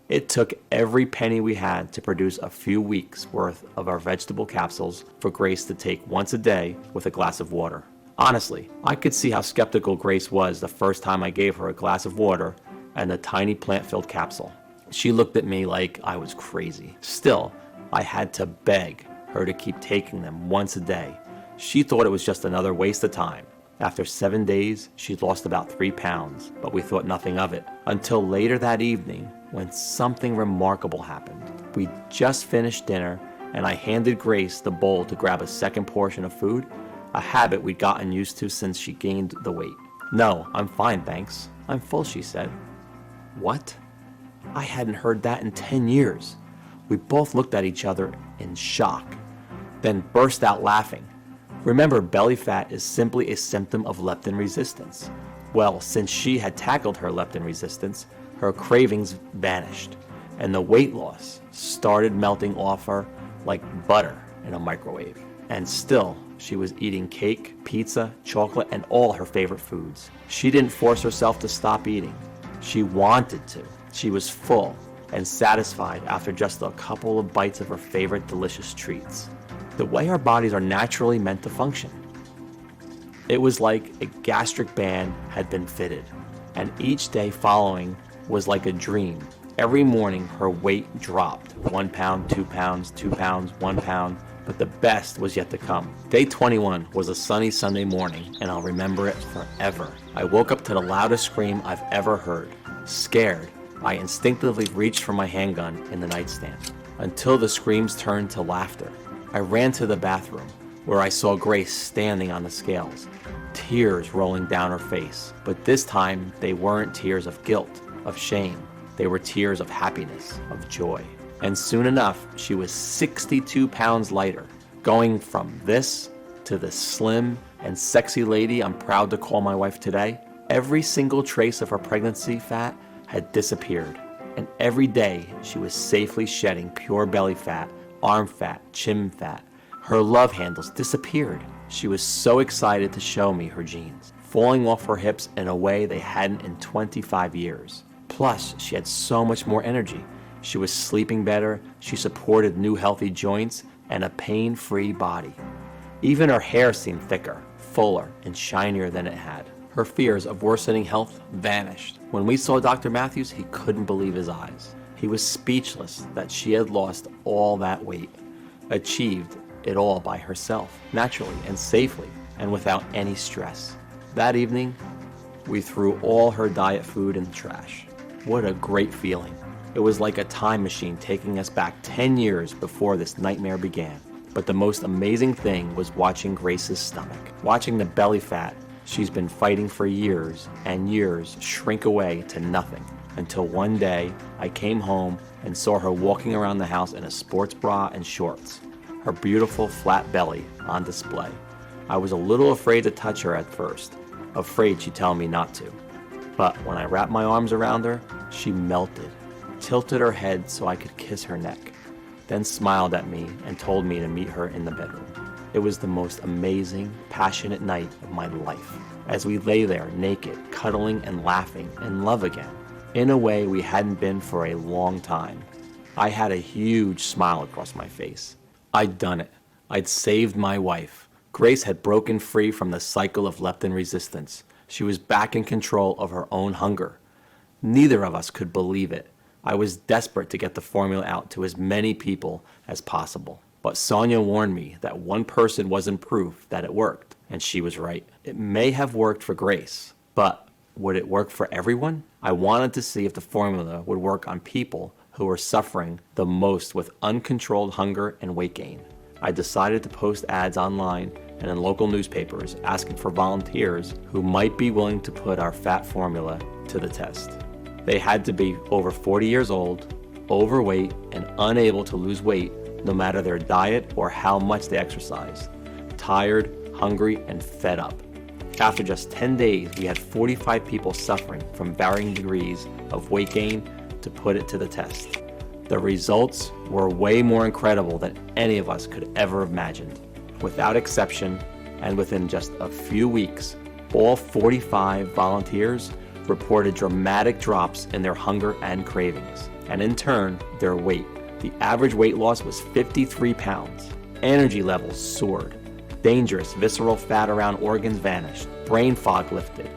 It took every penny we had to produce a few weeks worth of our vegetable capsules for Grace to take once a day with a glass of water. Honestly, I could see how skeptical Grace was the first time I gave her a glass of water and a tiny plant-filled capsule. She looked at me like I was crazy. Still, I had to beg her to keep taking them once a day. She thought it was just another waste of time. After 7 days, she'd lost about 3 pounds, but we thought nothing of it until later that evening when something remarkable happened. We just finished dinner and I handed Grace the bowl to grab a second portion of food, a habit we'd gotten used to since she gained the weight. "No, I'm fine, thanks. I'm full," she said. What? I hadn't heard that in 10 years. We both looked at each other in shock, then burst out laughing. Remember, belly fat is simply a symptom of leptin resistance. Well, since she had tackled her leptin resistance, her cravings vanished, and the weight loss started melting off her like butter in a microwave. And still, she was eating cake, pizza, chocolate, and all her favorite foods. She didn't force herself to stop eating. She wanted to. She was full and satisfied after just a couple of bites of her favorite delicious treats. The way our bodies are naturally meant to function. It was like a gastric band had been fitted, and each day following was like a dream. Every morning her weight dropped 1 pound, 2 pounds, 2 pounds, 1 pound, but the best was yet to come. Day 21 was a sunny Sunday morning, and I'll remember it forever. I woke up to the loudest scream I've ever heard. Scared, I instinctively reached for my handgun in the nightstand, until the screams turned to laughter. I ran to the bathroom, where I saw Grace standing on the scales, tears rolling down her face. But this time, they weren't tears of guilt, of shame. They were tears of happiness, of joy. And soon enough, she was 62 pounds lighter, going from this to the slim and sexy lady I'm proud to call my wife today. Every single trace of her pregnancy fat had disappeared, and every day she was safely shedding pure belly fat, arm fat, chin fat. Her love handles disappeared. She was so excited to show me her jeans, falling off her hips in a way they hadn't in 25 years. Plus, she had so much more energy. She was sleeping better, she supported new healthy joints, and a pain-free body. Even her hair seemed thicker, fuller, and shinier than it had. Her fears of worsening health vanished. When we saw Dr. Matthews, he couldn't believe his eyes. He was speechless that she had lost all that weight, achieved it all by herself, naturally and safely, and without any stress. That evening, we threw all her diet food in the trash. What a great feeling. It was like a time machine taking us back 10 years before this nightmare began. But the most amazing thing was watching Grace's stomach, watching the belly fat she's been fighting for years and years shrink away to nothing, until one day I came home and saw her walking around the house in a sports bra and shorts, her beautiful flat belly on display. I was a little afraid to touch her at first, afraid she'd tell me not to. But when I wrapped my arms around her, she melted, tilted her head so I could kiss her neck, then smiled at me and told me to meet her in the bedroom. It was the most amazing, passionate night of my life, as we lay there naked, cuddling and laughing in love again, in a way we hadn't been for a long time. I had a huge smile across my face. I'd done it. I'd saved my wife. Grace had broken free from the cycle of leptin resistance. She was back in control of her own hunger. Neither of us could believe it. I was desperate to get the formula out to as many people as possible. But Sonia warned me that one person wasn't proof that it worked, and she was right. It may have worked for Grace, but would it work for everyone? I wanted to see if the formula would work on people who were suffering the most with uncontrolled hunger and weight gain. I decided to post ads online and in local newspapers asking for volunteers who might be willing to put our fat formula to the test. They had to be over 40 years old, overweight, and unable to lose weight no matter their diet or how much they exercised, tired, hungry, and fed up. After just 10 days, we had 45 people suffering from varying degrees of weight gain to put it to the test. The results were way more incredible than any of us could ever have imagined. Without exception, and within just a few weeks, all 45 volunteers reported dramatic drops in their hunger and cravings, and in turn, their weight. The average weight loss was 53 pounds. Energy levels soared. Dangerous visceral fat around organs vanished. Brain fog lifted.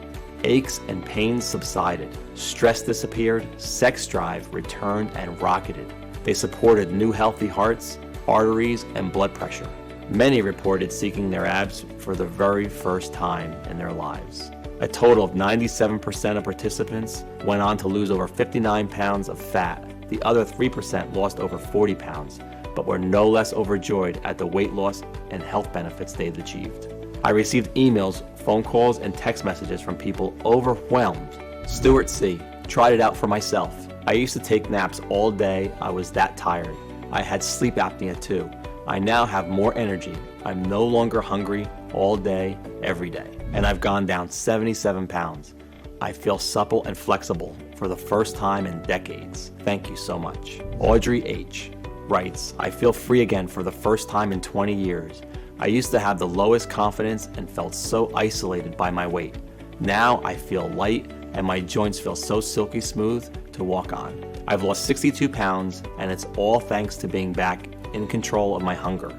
Aches and pains subsided. Stress disappeared. Sex drive returned and rocketed. They supported new healthy hearts, arteries, and blood pressure. Many reported seeking their abs for the very first time in their lives. A total of 97% of participants went on to lose over 59 pounds of fat. The other 3% lost over 40 pounds, but were no less overjoyed at the weight loss and health benefits they'd achieved. I received emails, phone calls, and text messages from people overwhelmed. Stuart C. Tried it out for myself. I used to take naps all day. I was that tired. I had sleep apnea too. I now have more energy. I'm no longer hungry all day, every day. And I've gone down 77 pounds. I feel supple and flexible for the first time in decades. Thank you so much. Audrey H. writes, I feel free again for the first time in 20 years. I used to have the lowest confidence and felt so isolated by my weight. Now I feel light and my joints feel so silky smooth to walk on. I've lost 62 pounds and it's all thanks to being back in control of my hunger.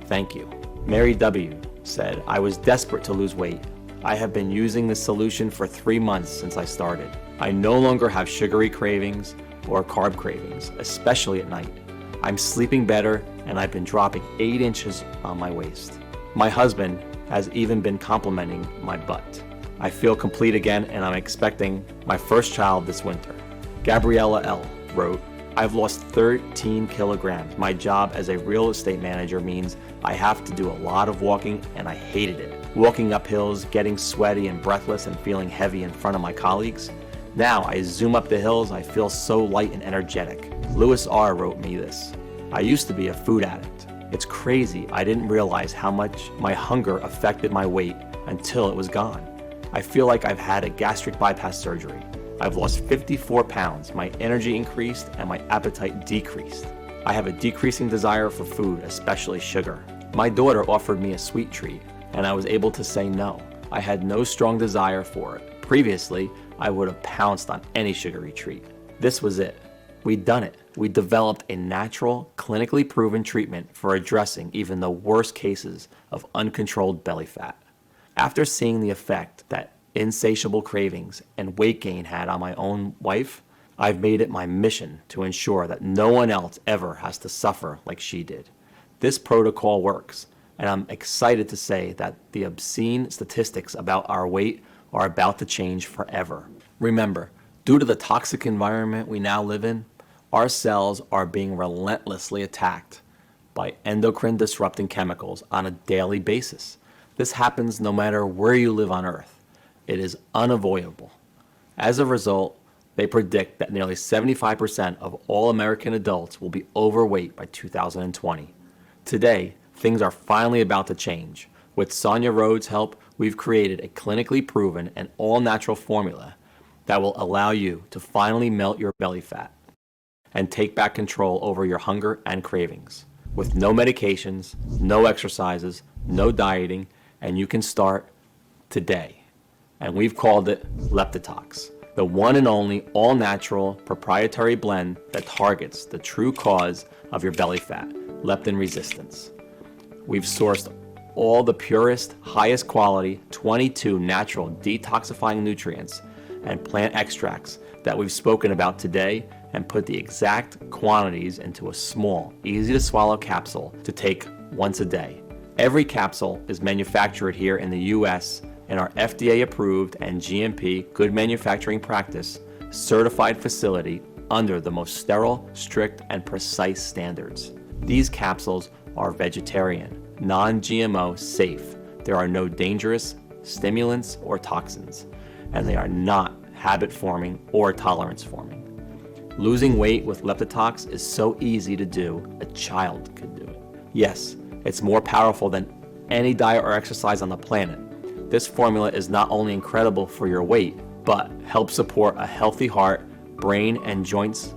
Thank you. Mary W. said, I was desperate to lose weight. I have been using this solution for 3 months since I started. I no longer have sugary cravings or carb cravings, especially at night. I'm sleeping better and I've been dropping 8 inches on my waist. My husband has even been complimenting my butt. I feel complete again and I'm expecting my first child this winter. Gabriella L. wrote, I've lost 13 kilograms. My job as a real estate manager means I have to do a lot of walking and I hated it. Walking up hills, getting sweaty and breathless and feeling heavy in front of my colleagues. Now I zoom up the hills, I feel so light and energetic. Lewis R. wrote me this. I used to be a food addict. It's crazy, I didn't realize how much my hunger affected my weight until it was gone. I feel like I've had a gastric bypass surgery. I've lost 54 pounds, my energy increased and my appetite decreased. I have a decreasing desire for food, especially sugar. My daughter offered me a sweet treat and I was able to say no. I had no strong desire for it. Previously, I would have pounced on any sugary treat. This was it. We'd done it. We developed a natural, clinically proven treatment for addressing even the worst cases of uncontrolled belly fat. After seeing the effect that insatiable cravings and weight gain had on my own wife, I've made it my mission to ensure that no one else ever has to suffer like she did. This protocol works, and I'm excited to say that the obscene statistics about our weight are about to change forever. Remember, due to the toxic environment we now live in, our cells are being relentlessly attacked by endocrine disrupting chemicals on a daily basis. This happens no matter where you live on Earth. It is unavoidable. As a result, they predict that nearly 75% of all American adults will be overweight by 2020. Today, things are finally about to change. With Sonia Rhodes' help, we've created a clinically proven and all-natural formula that will allow you to finally melt your belly fat and take back control over your hunger and cravings. With no medications, no exercises, no dieting, and you can start today. And we've called it Leptitox, the one and only all-natural proprietary blend that targets the true cause of your belly fat, leptin resistance. We've sourced all the purest, highest quality, 22 natural detoxifying nutrients and plant extracts that we've spoken about today and put the exact quantities into a small, easy to swallow capsule to take once a day. Every capsule is manufactured here in the US in our FDA approved and GMP good manufacturing practice certified facility under the most sterile, strict, and precise standards. These capsules are vegetarian, non-GMO, safe. There are no dangerous stimulants or toxins, and they are not habit-forming or tolerance-forming. Losing weight with Leptitox is so easy to do, a child could do it. Yes, it's more powerful than any diet or exercise on the planet. This formula is not only incredible for your weight, but helps support a healthy heart, brain, and joints,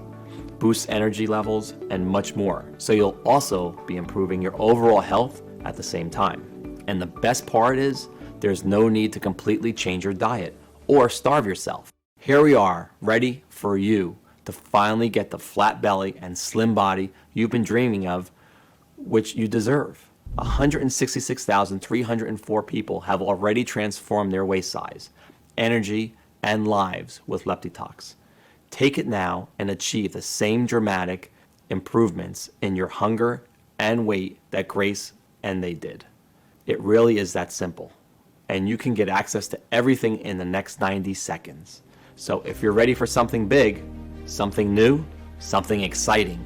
boosts energy levels, and much more. So you'll also be improving your overall health at the same time. And the best part is, there's no need to completely change your diet or starve yourself. Here we are, ready for you to finally get the flat belly and slim body you've been dreaming of, which you deserve. 166,304 people have already transformed their waist size, energy, and lives with Leptitox. Take it now and achieve the same dramatic improvements in your hunger and weight that Grace and they did. It really is that simple. And you can get access to everything in the next 90 seconds. So if you're ready for something big, something new, something exciting,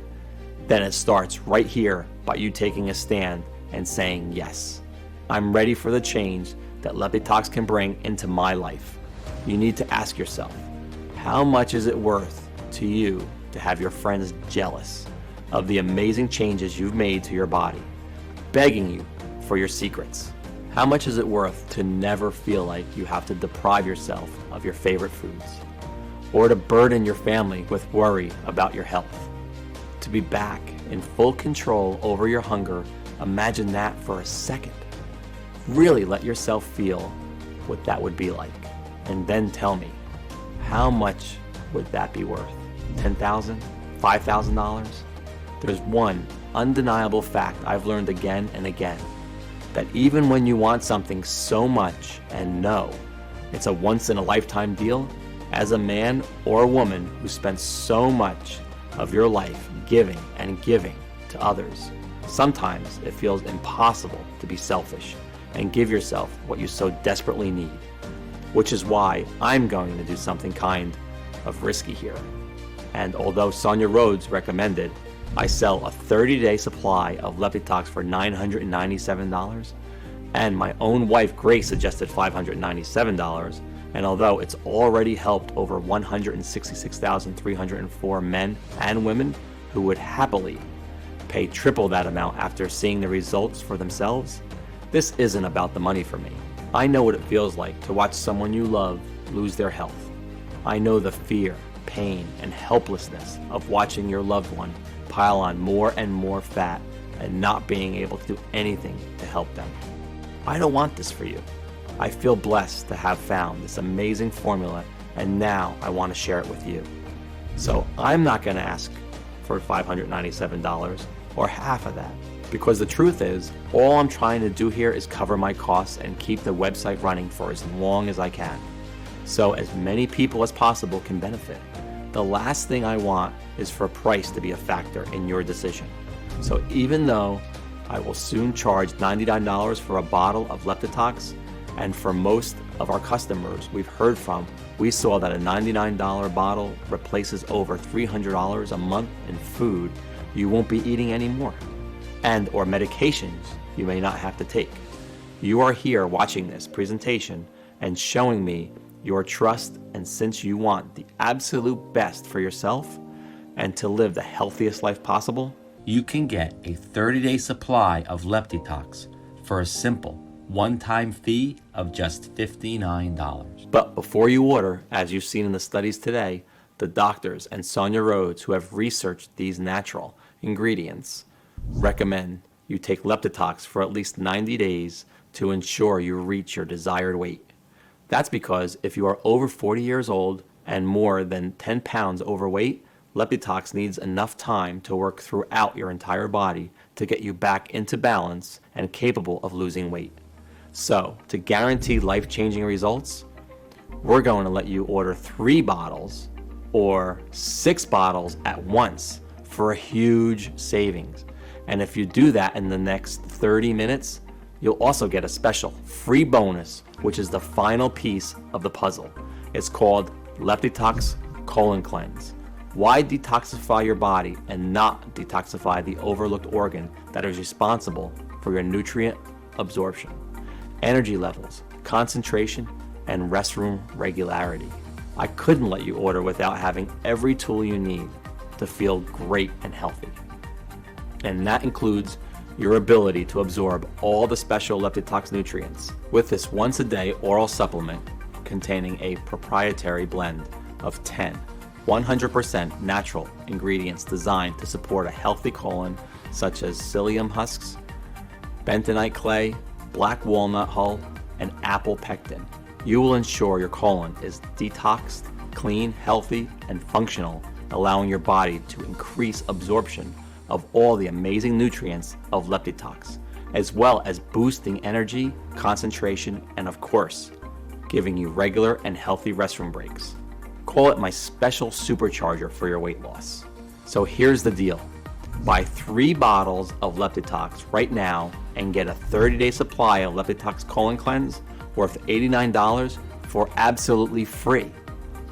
then it starts right here by you taking a stand and saying yes. I'm ready for the change that Leptitox can bring into my life. You need to ask yourself, how much is it worth to you to have your friends jealous of the amazing changes you've made to your body, begging you for your secrets? How much is it worth to never feel like you have to deprive yourself of your favorite foods, or to burden your family with worry about your health? To be back in full control over your hunger, imagine that for a second. Really let yourself feel what that would be like, and then tell me, how much would that be worth? $10,000? $5,000? There's one undeniable fact I've learned again and again, that even when you want something so much and know it's a once-in-a-lifetime deal, as a man or a woman who spends so much of your life giving and giving to others, sometimes it feels impossible to be selfish and give yourself what you so desperately need. Which is why I'm going to do something kind of risky here. And although Sonia Rhodes recommended I sell a 30-day supply of Leptitox for $997, and my own wife Grace suggested $597, and although it's already helped over 166,304 men and women who would happily pay triple that amount after seeing the results for themselves, this isn't about the money for me. I know what it feels like to watch someone you love lose their health. I know the fear, pain, and helplessness of watching your loved one pile on more and more fat and not being able to do anything to help them. I don't want this for you. I feel blessed to have found this amazing formula, and now I want to share it with you. So I'm not going to ask for $597 or half of that, because the truth is, all I'm trying to do here is cover my costs and keep the website running for as long as I can, so as many people as possible can benefit. The last thing I want is for price to be a factor in your decision. So even though I will soon charge $99 for a bottle of Leptitox, and for most of our customers we've heard from, we saw that a $99 bottle replaces over $300 a month in food you won't be eating anymore, and or medications you may not have to take. You are here watching this presentation and showing me your trust, and since you want the absolute best for yourself and to live the healthiest life possible, you can get a 30-day supply of Leptitox for a simple one-time fee of just $59. But before you order, as you've seen in the studies today, the doctors and Sonia Rhodes, who have researched these natural ingredients, recommend you take Leptitox for at least 90 days to ensure you reach your desired weight. That's because if you are over 40 years old and more than 10 pounds overweight, Leptitox needs enough time to work throughout your entire body to get you back into balance and capable of losing weight. So, to guarantee life-changing results, we're going to let you order 3 bottles or 6 bottles at once for a huge savings. And if you do that in the next 30 minutes, you'll also get a special free bonus, which is the final piece of the puzzle. It's called Leptitox Colon Cleanse. Why detoxify your body and not detoxify the overlooked organ that is responsible for your nutrient absorption, energy levels, concentration, and restroom regularity? I couldn't let you order without having every tool you need to feel great and healthy. And that includes your ability to absorb all the special Leptitox nutrients with this once-a-day oral supplement containing a proprietary blend of 10 100% natural ingredients designed to support a healthy colon, such as psyllium husks, bentonite clay, black walnut hull, and apple pectin. You will ensure your colon is detoxed, clean, healthy, and functional, allowing your body to increase absorption of all the amazing nutrients of Leptitox, as well as boosting energy, concentration, and of course, giving you regular and healthy restroom breaks. Call it my special supercharger for your weight loss. So here's the deal. Buy 3 bottles of Leptitox right now and get a 30-day supply of Leptitox Colon Cleanse worth $89 for absolutely free.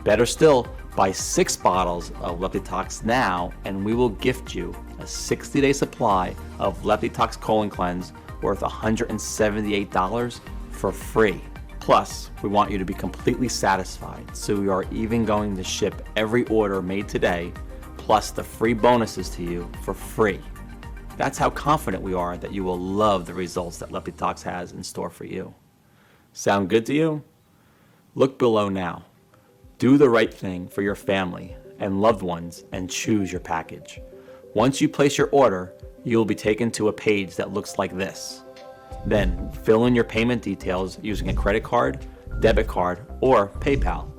Better still, buy 6 bottles of Leptitox now and we will gift you a 60-day supply of Leptitox Colon Cleanse worth $178 for free. Plus, we want you to be completely satisfied, so we are even going to ship every order made today, plus the free bonuses to you for free. That's how confident we are that you will love the results that Leptitox has in store for you. Sound good to you? Look below now. Do the right thing for your family and loved ones and choose your package. Once you place your order, you will be taken to a page that looks like this. Then fill in your payment details using a credit card, debit card, or PayPal.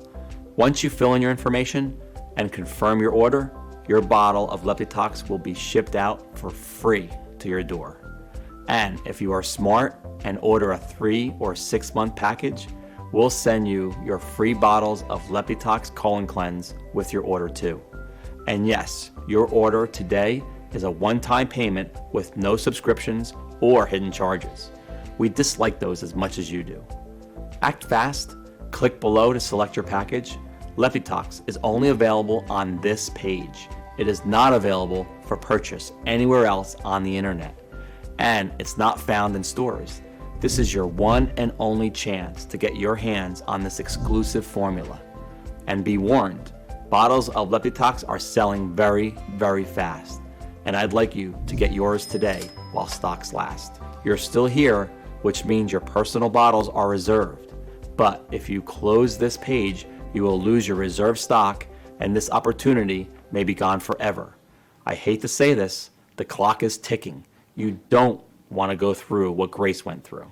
Once you fill in your information and confirm your order, your bottle of Leptitox will be shipped out for free to your door. And if you are smart and order a 3 or 6 month package, we'll send you your free bottles of Leptitox Colon Cleanse with your order too. And yes, your order today is a one-time payment with no subscriptions or hidden charges. We dislike those as much as you do. Act fast, click below to select your package. Leptitox is only available on this page. It is not available for purchase anywhere else on the internet, and it's not found in stores. This is your one and only chance to get your hands on this exclusive formula. And be warned, bottles of Leptitox are selling very, very fast, and I'd like you to get yours today while stocks last. You're still here, which means your personal bottles are reserved. But if you close this page, you will lose your reserve stock and this opportunity may be gone forever. I hate to say this, the clock is ticking. You don't want to go through what Grace went through.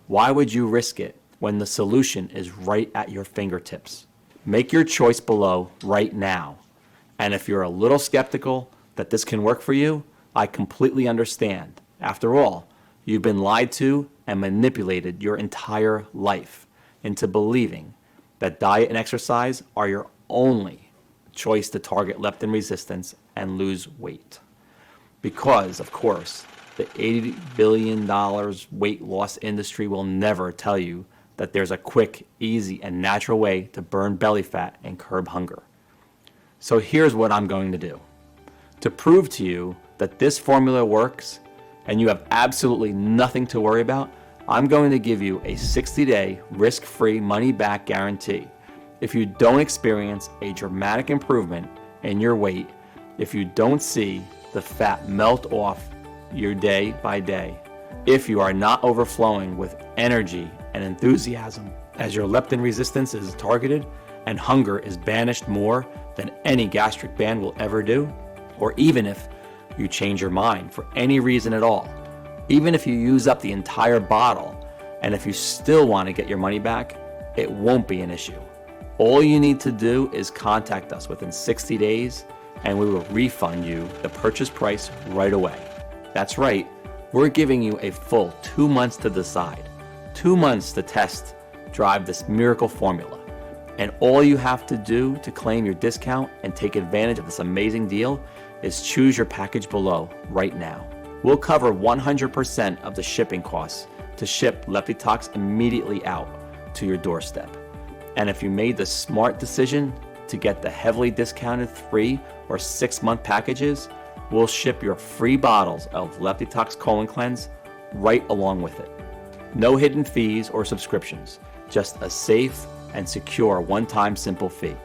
Why would you risk it when the solution is right at your fingertips? Make your choice below right now. And if you're a little skeptical that this can work for you, I completely understand. After all, you've been lied to and manipulated your entire life into believing that diet and exercise are your only choice to target leptin resistance and lose weight. Because, of course, the $80 billion weight loss industry will never tell you that there's a quick, easy, and natural way to burn belly fat and curb hunger. So here's what I'm going to do. To prove to you that this formula works and you have absolutely nothing to worry about, I'm going to give you a 60-day risk-free money-back guarantee. If you don't experience a dramatic improvement in your weight, if you don't see the fat melt off your day by day, if you are not overflowing with energy and enthusiasm as your leptin resistance is targeted and hunger is banished more than any gastric band will ever do, or even if you change your mind for any reason at all, even if you use up the entire bottle, and if you still want to get your money back, it won't be an issue. All you need to do is contact us within 60 days and we will refund you the purchase price right away. That's right, we're giving you a full 2 months to decide, 2 months to test, drive this miracle formula. And all you have to do to claim your discount and take advantage of this amazing deal is choose your package below right now. We'll cover 100% of the shipping costs to ship Leptitox immediately out to your doorstep. And if you made the smart decision to get the heavily discounted 3 or 6 month packages, we'll ship your free bottles of Leptitox Colon Cleanse right along with it. No hidden fees or subscriptions, just a safe and secure one-time simple fee.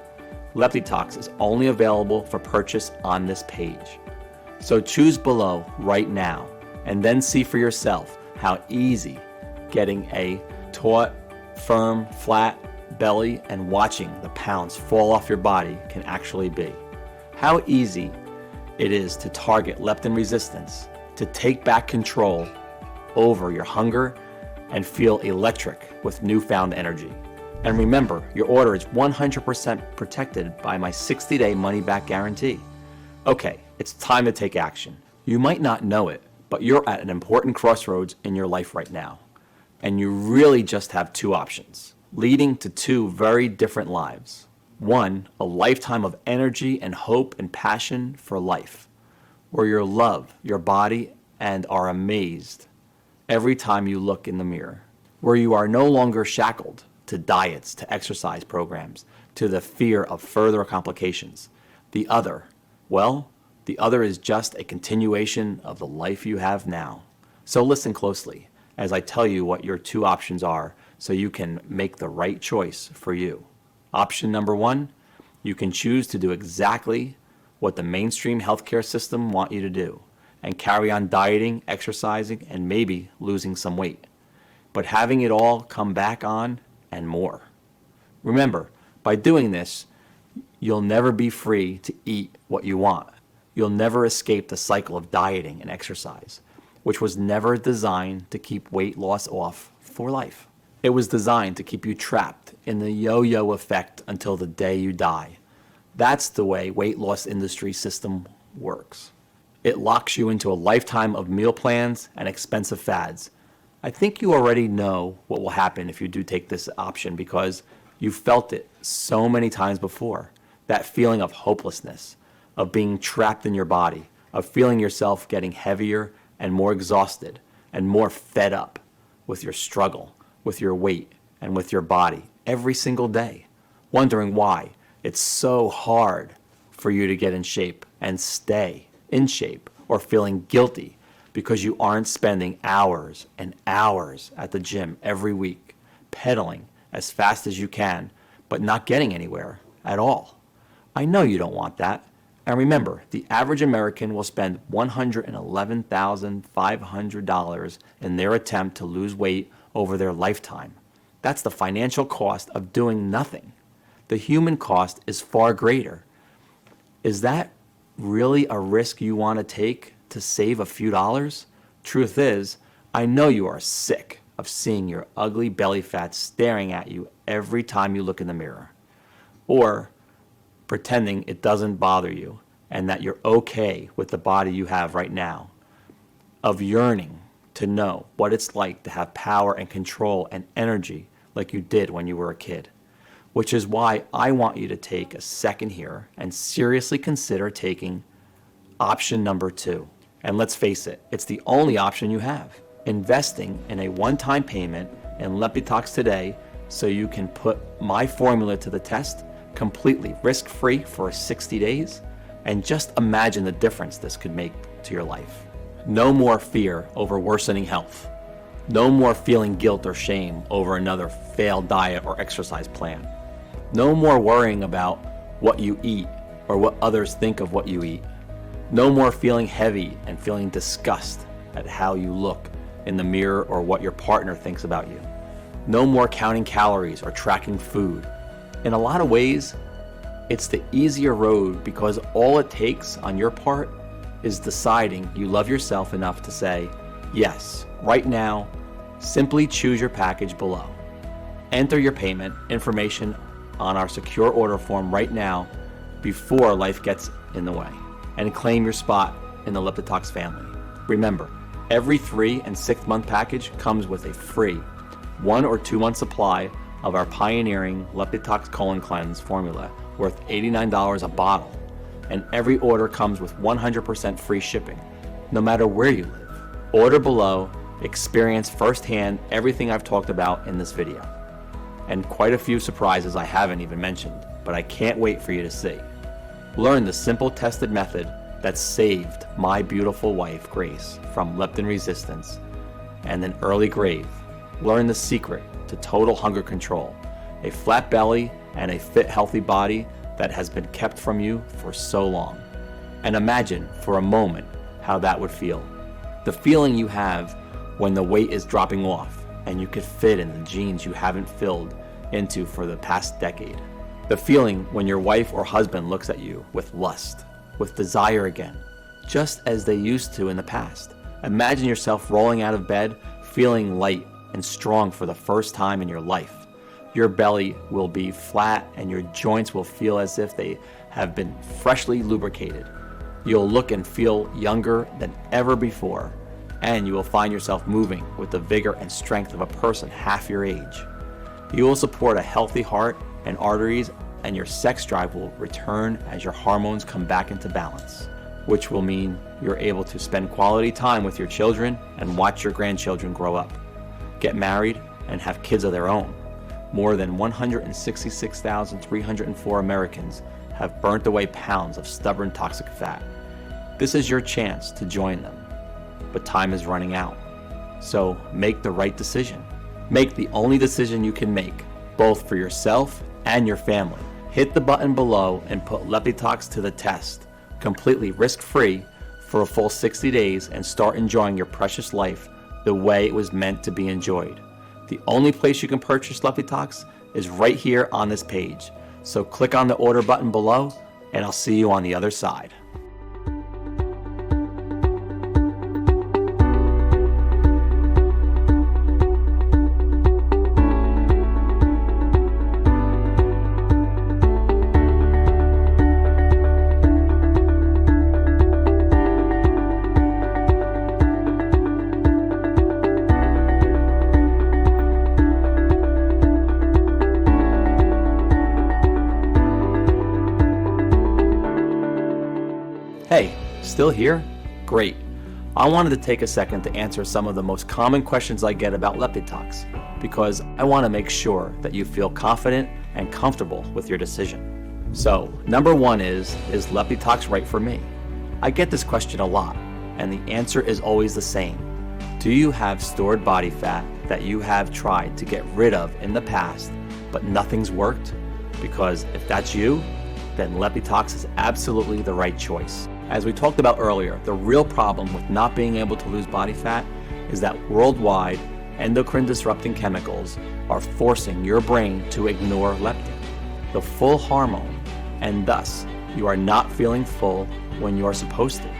Leptitox is only available for purchase on this page. So choose below right now and then see for yourself how easy getting a taut, firm, flat belly and watching the pounds fall off your body can actually be. How easy it is to target leptin resistance, to take back control over your hunger and feel electric with newfound energy. And remember, your order is 100% protected by my 60-day money-back guarantee. Okay, it's time to take action. You might not know it, but you're at an important crossroads in your life right now. And you really just have two options, leading to two very different lives. One, a lifetime of energy and hope and passion for life, where you love your body and are amazed every time you look in the mirror, where you are no longer shackled to diets, to exercise programs, to the fear of further complications. The other, well, the other is just a continuation of the life you have now. So listen closely as I tell you what your two options are so you can make the right choice for you. Option number one, you can choose to do exactly what the mainstream healthcare system want you to do and carry on dieting, exercising, and maybe losing some weight, but having it all come back on and more. Remember, by doing this, you'll never be free to eat what you want. You'll never escape the cycle of dieting and exercise, which was never designed to keep weight loss off for life. It was designed to keep you trapped in the yo-yo effect until the day you die. That's the way weight loss industry system works. It locks you into a lifetime of meal plans and expensive fads. I think you already know what will happen if you do take this option because you've felt it so many times before. That feeling of hopelessness, of being trapped in your body, of feeling yourself getting heavier and more exhausted and more fed up with your struggle, with your weight, and with your body every single day, wondering why it's so hard for you to get in shape and stay in shape, or feeling guilty because you aren't spending hours and hours at the gym every week, pedaling as fast as you can, but not getting anywhere at all. I know you don't want that. And remember, the average American will spend $111,500 in their attempt to lose weight over their lifetime. That's the financial cost of doing nothing. The human cost is far greater. Is that really a risk you want to take to save a few dollars? Truth is, I know you are sick of seeing your ugly belly fat staring at you every time you look in the mirror, or pretending it doesn't bother you and that you're okay with the body you have right now, of yearning to know what it's like to have power and control and energy like you did when you were a kid. Which is why I want you to take a second here and seriously consider taking option number two. And let's face it, it's the only option you have. Investing in a one-time payment in Leptitox today so you can put my formula to the test completely risk-free for 60 days, and just imagine the difference this could make to your life. No more fear over worsening health. No more feeling guilt or shame over another failed diet or exercise plan. No more worrying about what you eat or what others think of what you eat. No more feeling heavy and feeling disgust at how you look in the mirror or what your partner thinks about you. No more counting calories or tracking food. In a lot of ways, it's the easier road because all it takes on your part is deciding you love yourself enough to say, yes, right now, simply choose your package below. Enter your payment information on our secure order form right now before life gets in the way, and claim your spot in the Leptitox family. Remember, every 3 and 6 month package comes with a free 1 or 2 month supply of our pioneering Leptitox Colon Cleanse formula worth $89 a bottle, and every order comes with 100% free shipping, no matter where you live. Order below, experience firsthand everything I've talked about in this video, and quite a few surprises I haven't even mentioned. but I can't wait for you to see. Learn the simple tested method that saved my beautiful wife, Grace, from leptin resistance and an early grave. Learn the secret to total hunger control, a flat belly and a fit, healthy body that has been kept from you for so long. And imagine for a moment how that would feel. The feeling you have when the weight is dropping off and you could fit in the jeans you haven't filled into for the past decade. The feeling when your wife or husband looks at you with lust, with desire again, just as they used to in the past. Imagine yourself rolling out of bed, feeling light and strong for the first time in your life. Your belly will be flat and your joints will feel as if they have been freshly lubricated. You'll look and feel younger than ever before, and you will find yourself moving with the vigor and strength of a person half your age. You will support a healthy heart and arteries, and your sex drive will return as your hormones come back into balance, which will mean you're able to spend quality time with your children and watch your grandchildren grow up, get married, and have kids of their own. More than 166,304 Americans have burnt away pounds of stubborn toxic fat. This is your chance to join them, but time is running out. So make the right decision. Make the only decision you can make, both for yourself and your family. Hit the button below and put Leptitox to the test, completely risk-free for a full 60 days and start enjoying your precious life the way it was meant to be enjoyed. The only place you can purchase Leptitox is right here on this page. So click on the order button below and I'll see you on the other side. Hey, still here? Great. I wanted to take a second to answer some of the most common questions I get about Leptitox, because I want to make sure that you feel confident and comfortable with your decision. So, number one is Leptitox right for me? I get this question a lot, and the answer is always the same. Do you have stored body fat that you have tried to get rid of in the past, but nothing's worked? Because if that's you, then Leptitox is absolutely the right choice. As we talked about earlier, the real problem with not being able to lose body fat is that worldwide endocrine disrupting chemicals are forcing your brain to ignore leptin, the full hormone, and thus you are not feeling full when you are supposed to.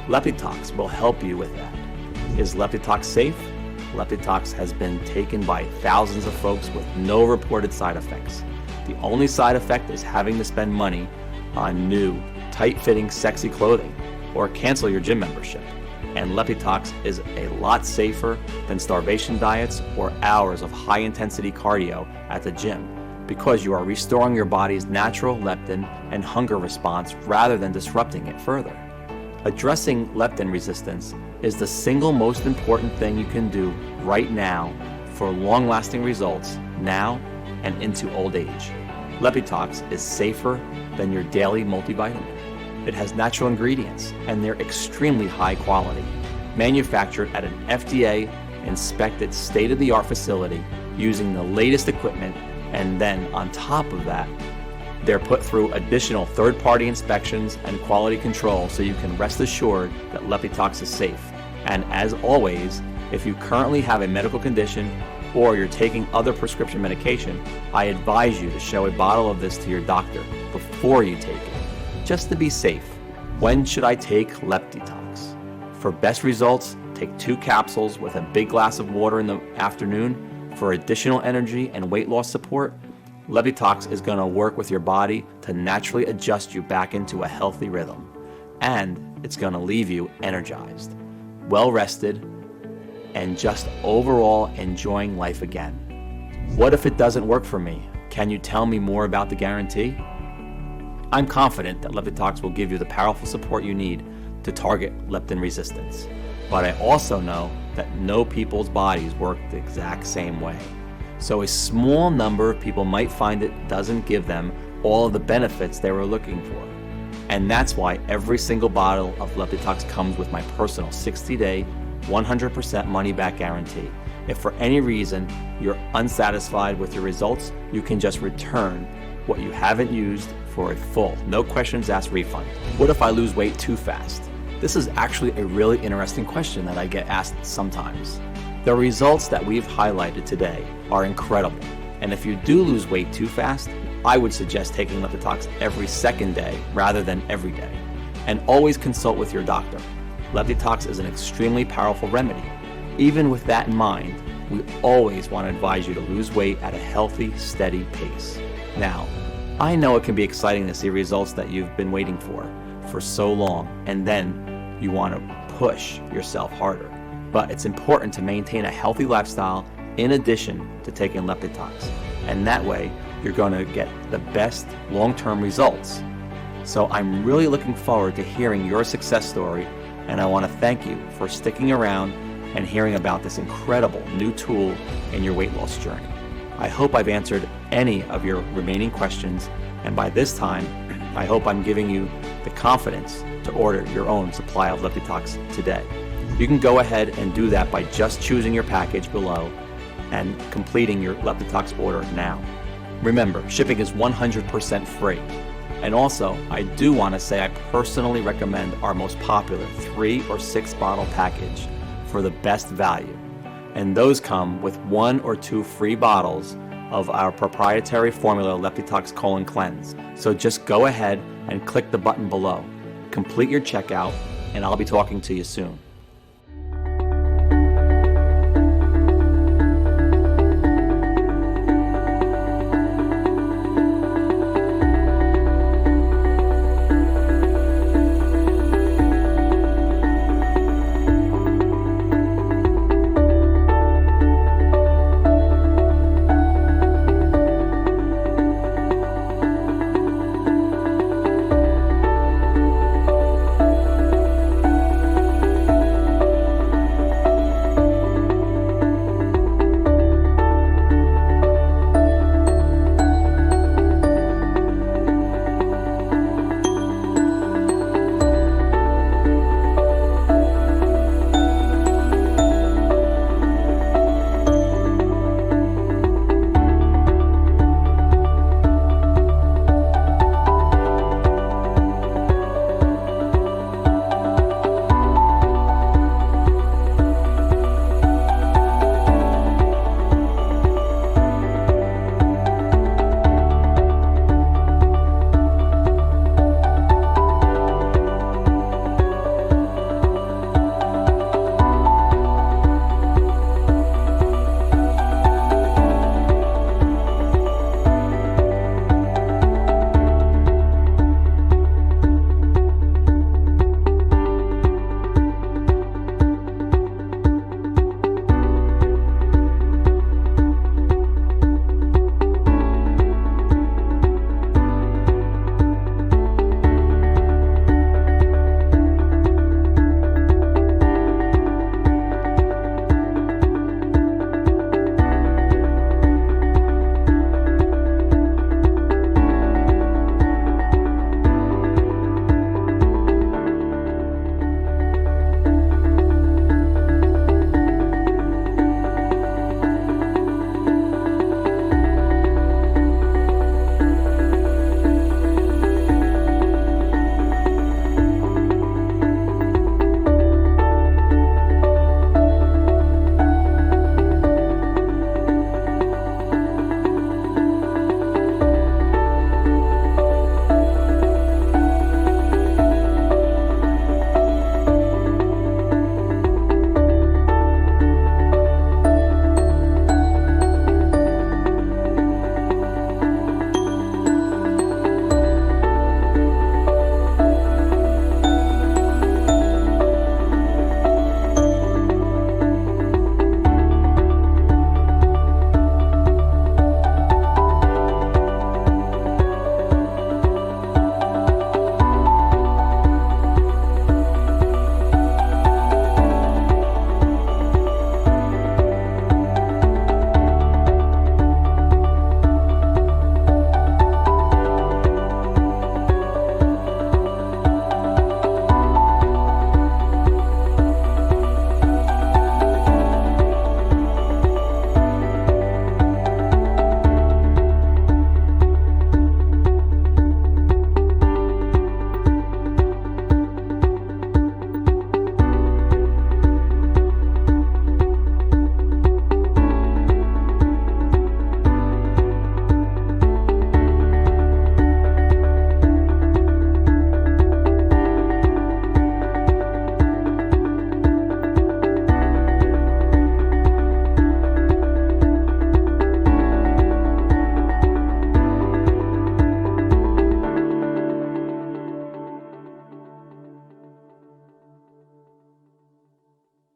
Leptitox will help you with that. Is Leptitox safe? Leptitox has been taken by thousands of folks with no reported side effects. The only side effect is having to spend money on new, tight-fitting, sexy clothing, or cancel your gym membership. And Leptitox is a lot safer than starvation diets or hours of high-intensity cardio at the gym, because you are restoring your body's natural leptin and hunger response rather than disrupting it further. Addressing leptin resistance is the single most important thing you can do right now for long-lasting results now and into old age. Leptitox is safer than your daily multivitamin. It has natural ingredients, and they're extremely high quality, manufactured at an FDA-inspected state-of-the-art facility using the latest equipment, and then on top of that, they're put through additional third-party inspections and quality control so you can rest assured that Leptitox is safe. And as always, if you currently have a medical condition or you're taking other prescription medication, I advise you to show a bottle of this to your doctor before you take it, just to be safe. When should I take Leptitox? For best results, take 2 capsules with a big glass of water in the afternoon. For additional energy and weight loss support, Leptitox is going to work with your body to naturally adjust you back into a healthy rhythm. And it's going to leave you energized, well rested, and just overall enjoying life again. What if it doesn't work for me? Can you tell me more about the guarantee? I'm confident that Leptitox will give you the powerful support you need to target leptin resistance. But I also know that no people's bodies work the exact same way. So a small number of people might find it doesn't give them all of the benefits they were looking for. And that's why every single bottle of Leptitox comes with my personal 60-day, 100% money-back guarantee. If for any reason you're unsatisfied with your results, you can just return what you haven't used for a full, no questions asked refund. What if I lose weight too fast? This is actually a really interesting question that I get asked sometimes. The results that we've highlighted today are incredible. And if you do lose weight too fast, I would suggest taking Leptitox every second day rather than every day. And always consult with your doctor. Leptitox is an extremely powerful remedy. Even with that in mind, we always want to advise you to lose weight at a healthy, steady pace. Now, I know it can be exciting to see results that you've been waiting for so long, and then you want to push yourself harder. But it's important to maintain a healthy lifestyle in addition to taking Leptitox. And that way, you're going to get the best long-term results. So I'm really looking forward to hearing your success story, and I want to thank you for sticking around and hearing about this incredible new tool in your weight loss journey. I hope I've answered any of your remaining questions, and by this time, I hope I'm giving you the confidence to order your own supply of Leptitox today. You can go ahead and do that by just choosing your package below and completing your Leptitox order now. Remember, shipping is 100% free. And also, I do want to say I personally recommend our most popular 3 or 6 bottle package for the best value. And those come with 1 or 2 free bottles of our proprietary formula Leptitox Colon Cleanse. So just go ahead and click the button below. Complete your checkout, and I'll be talking to you soon.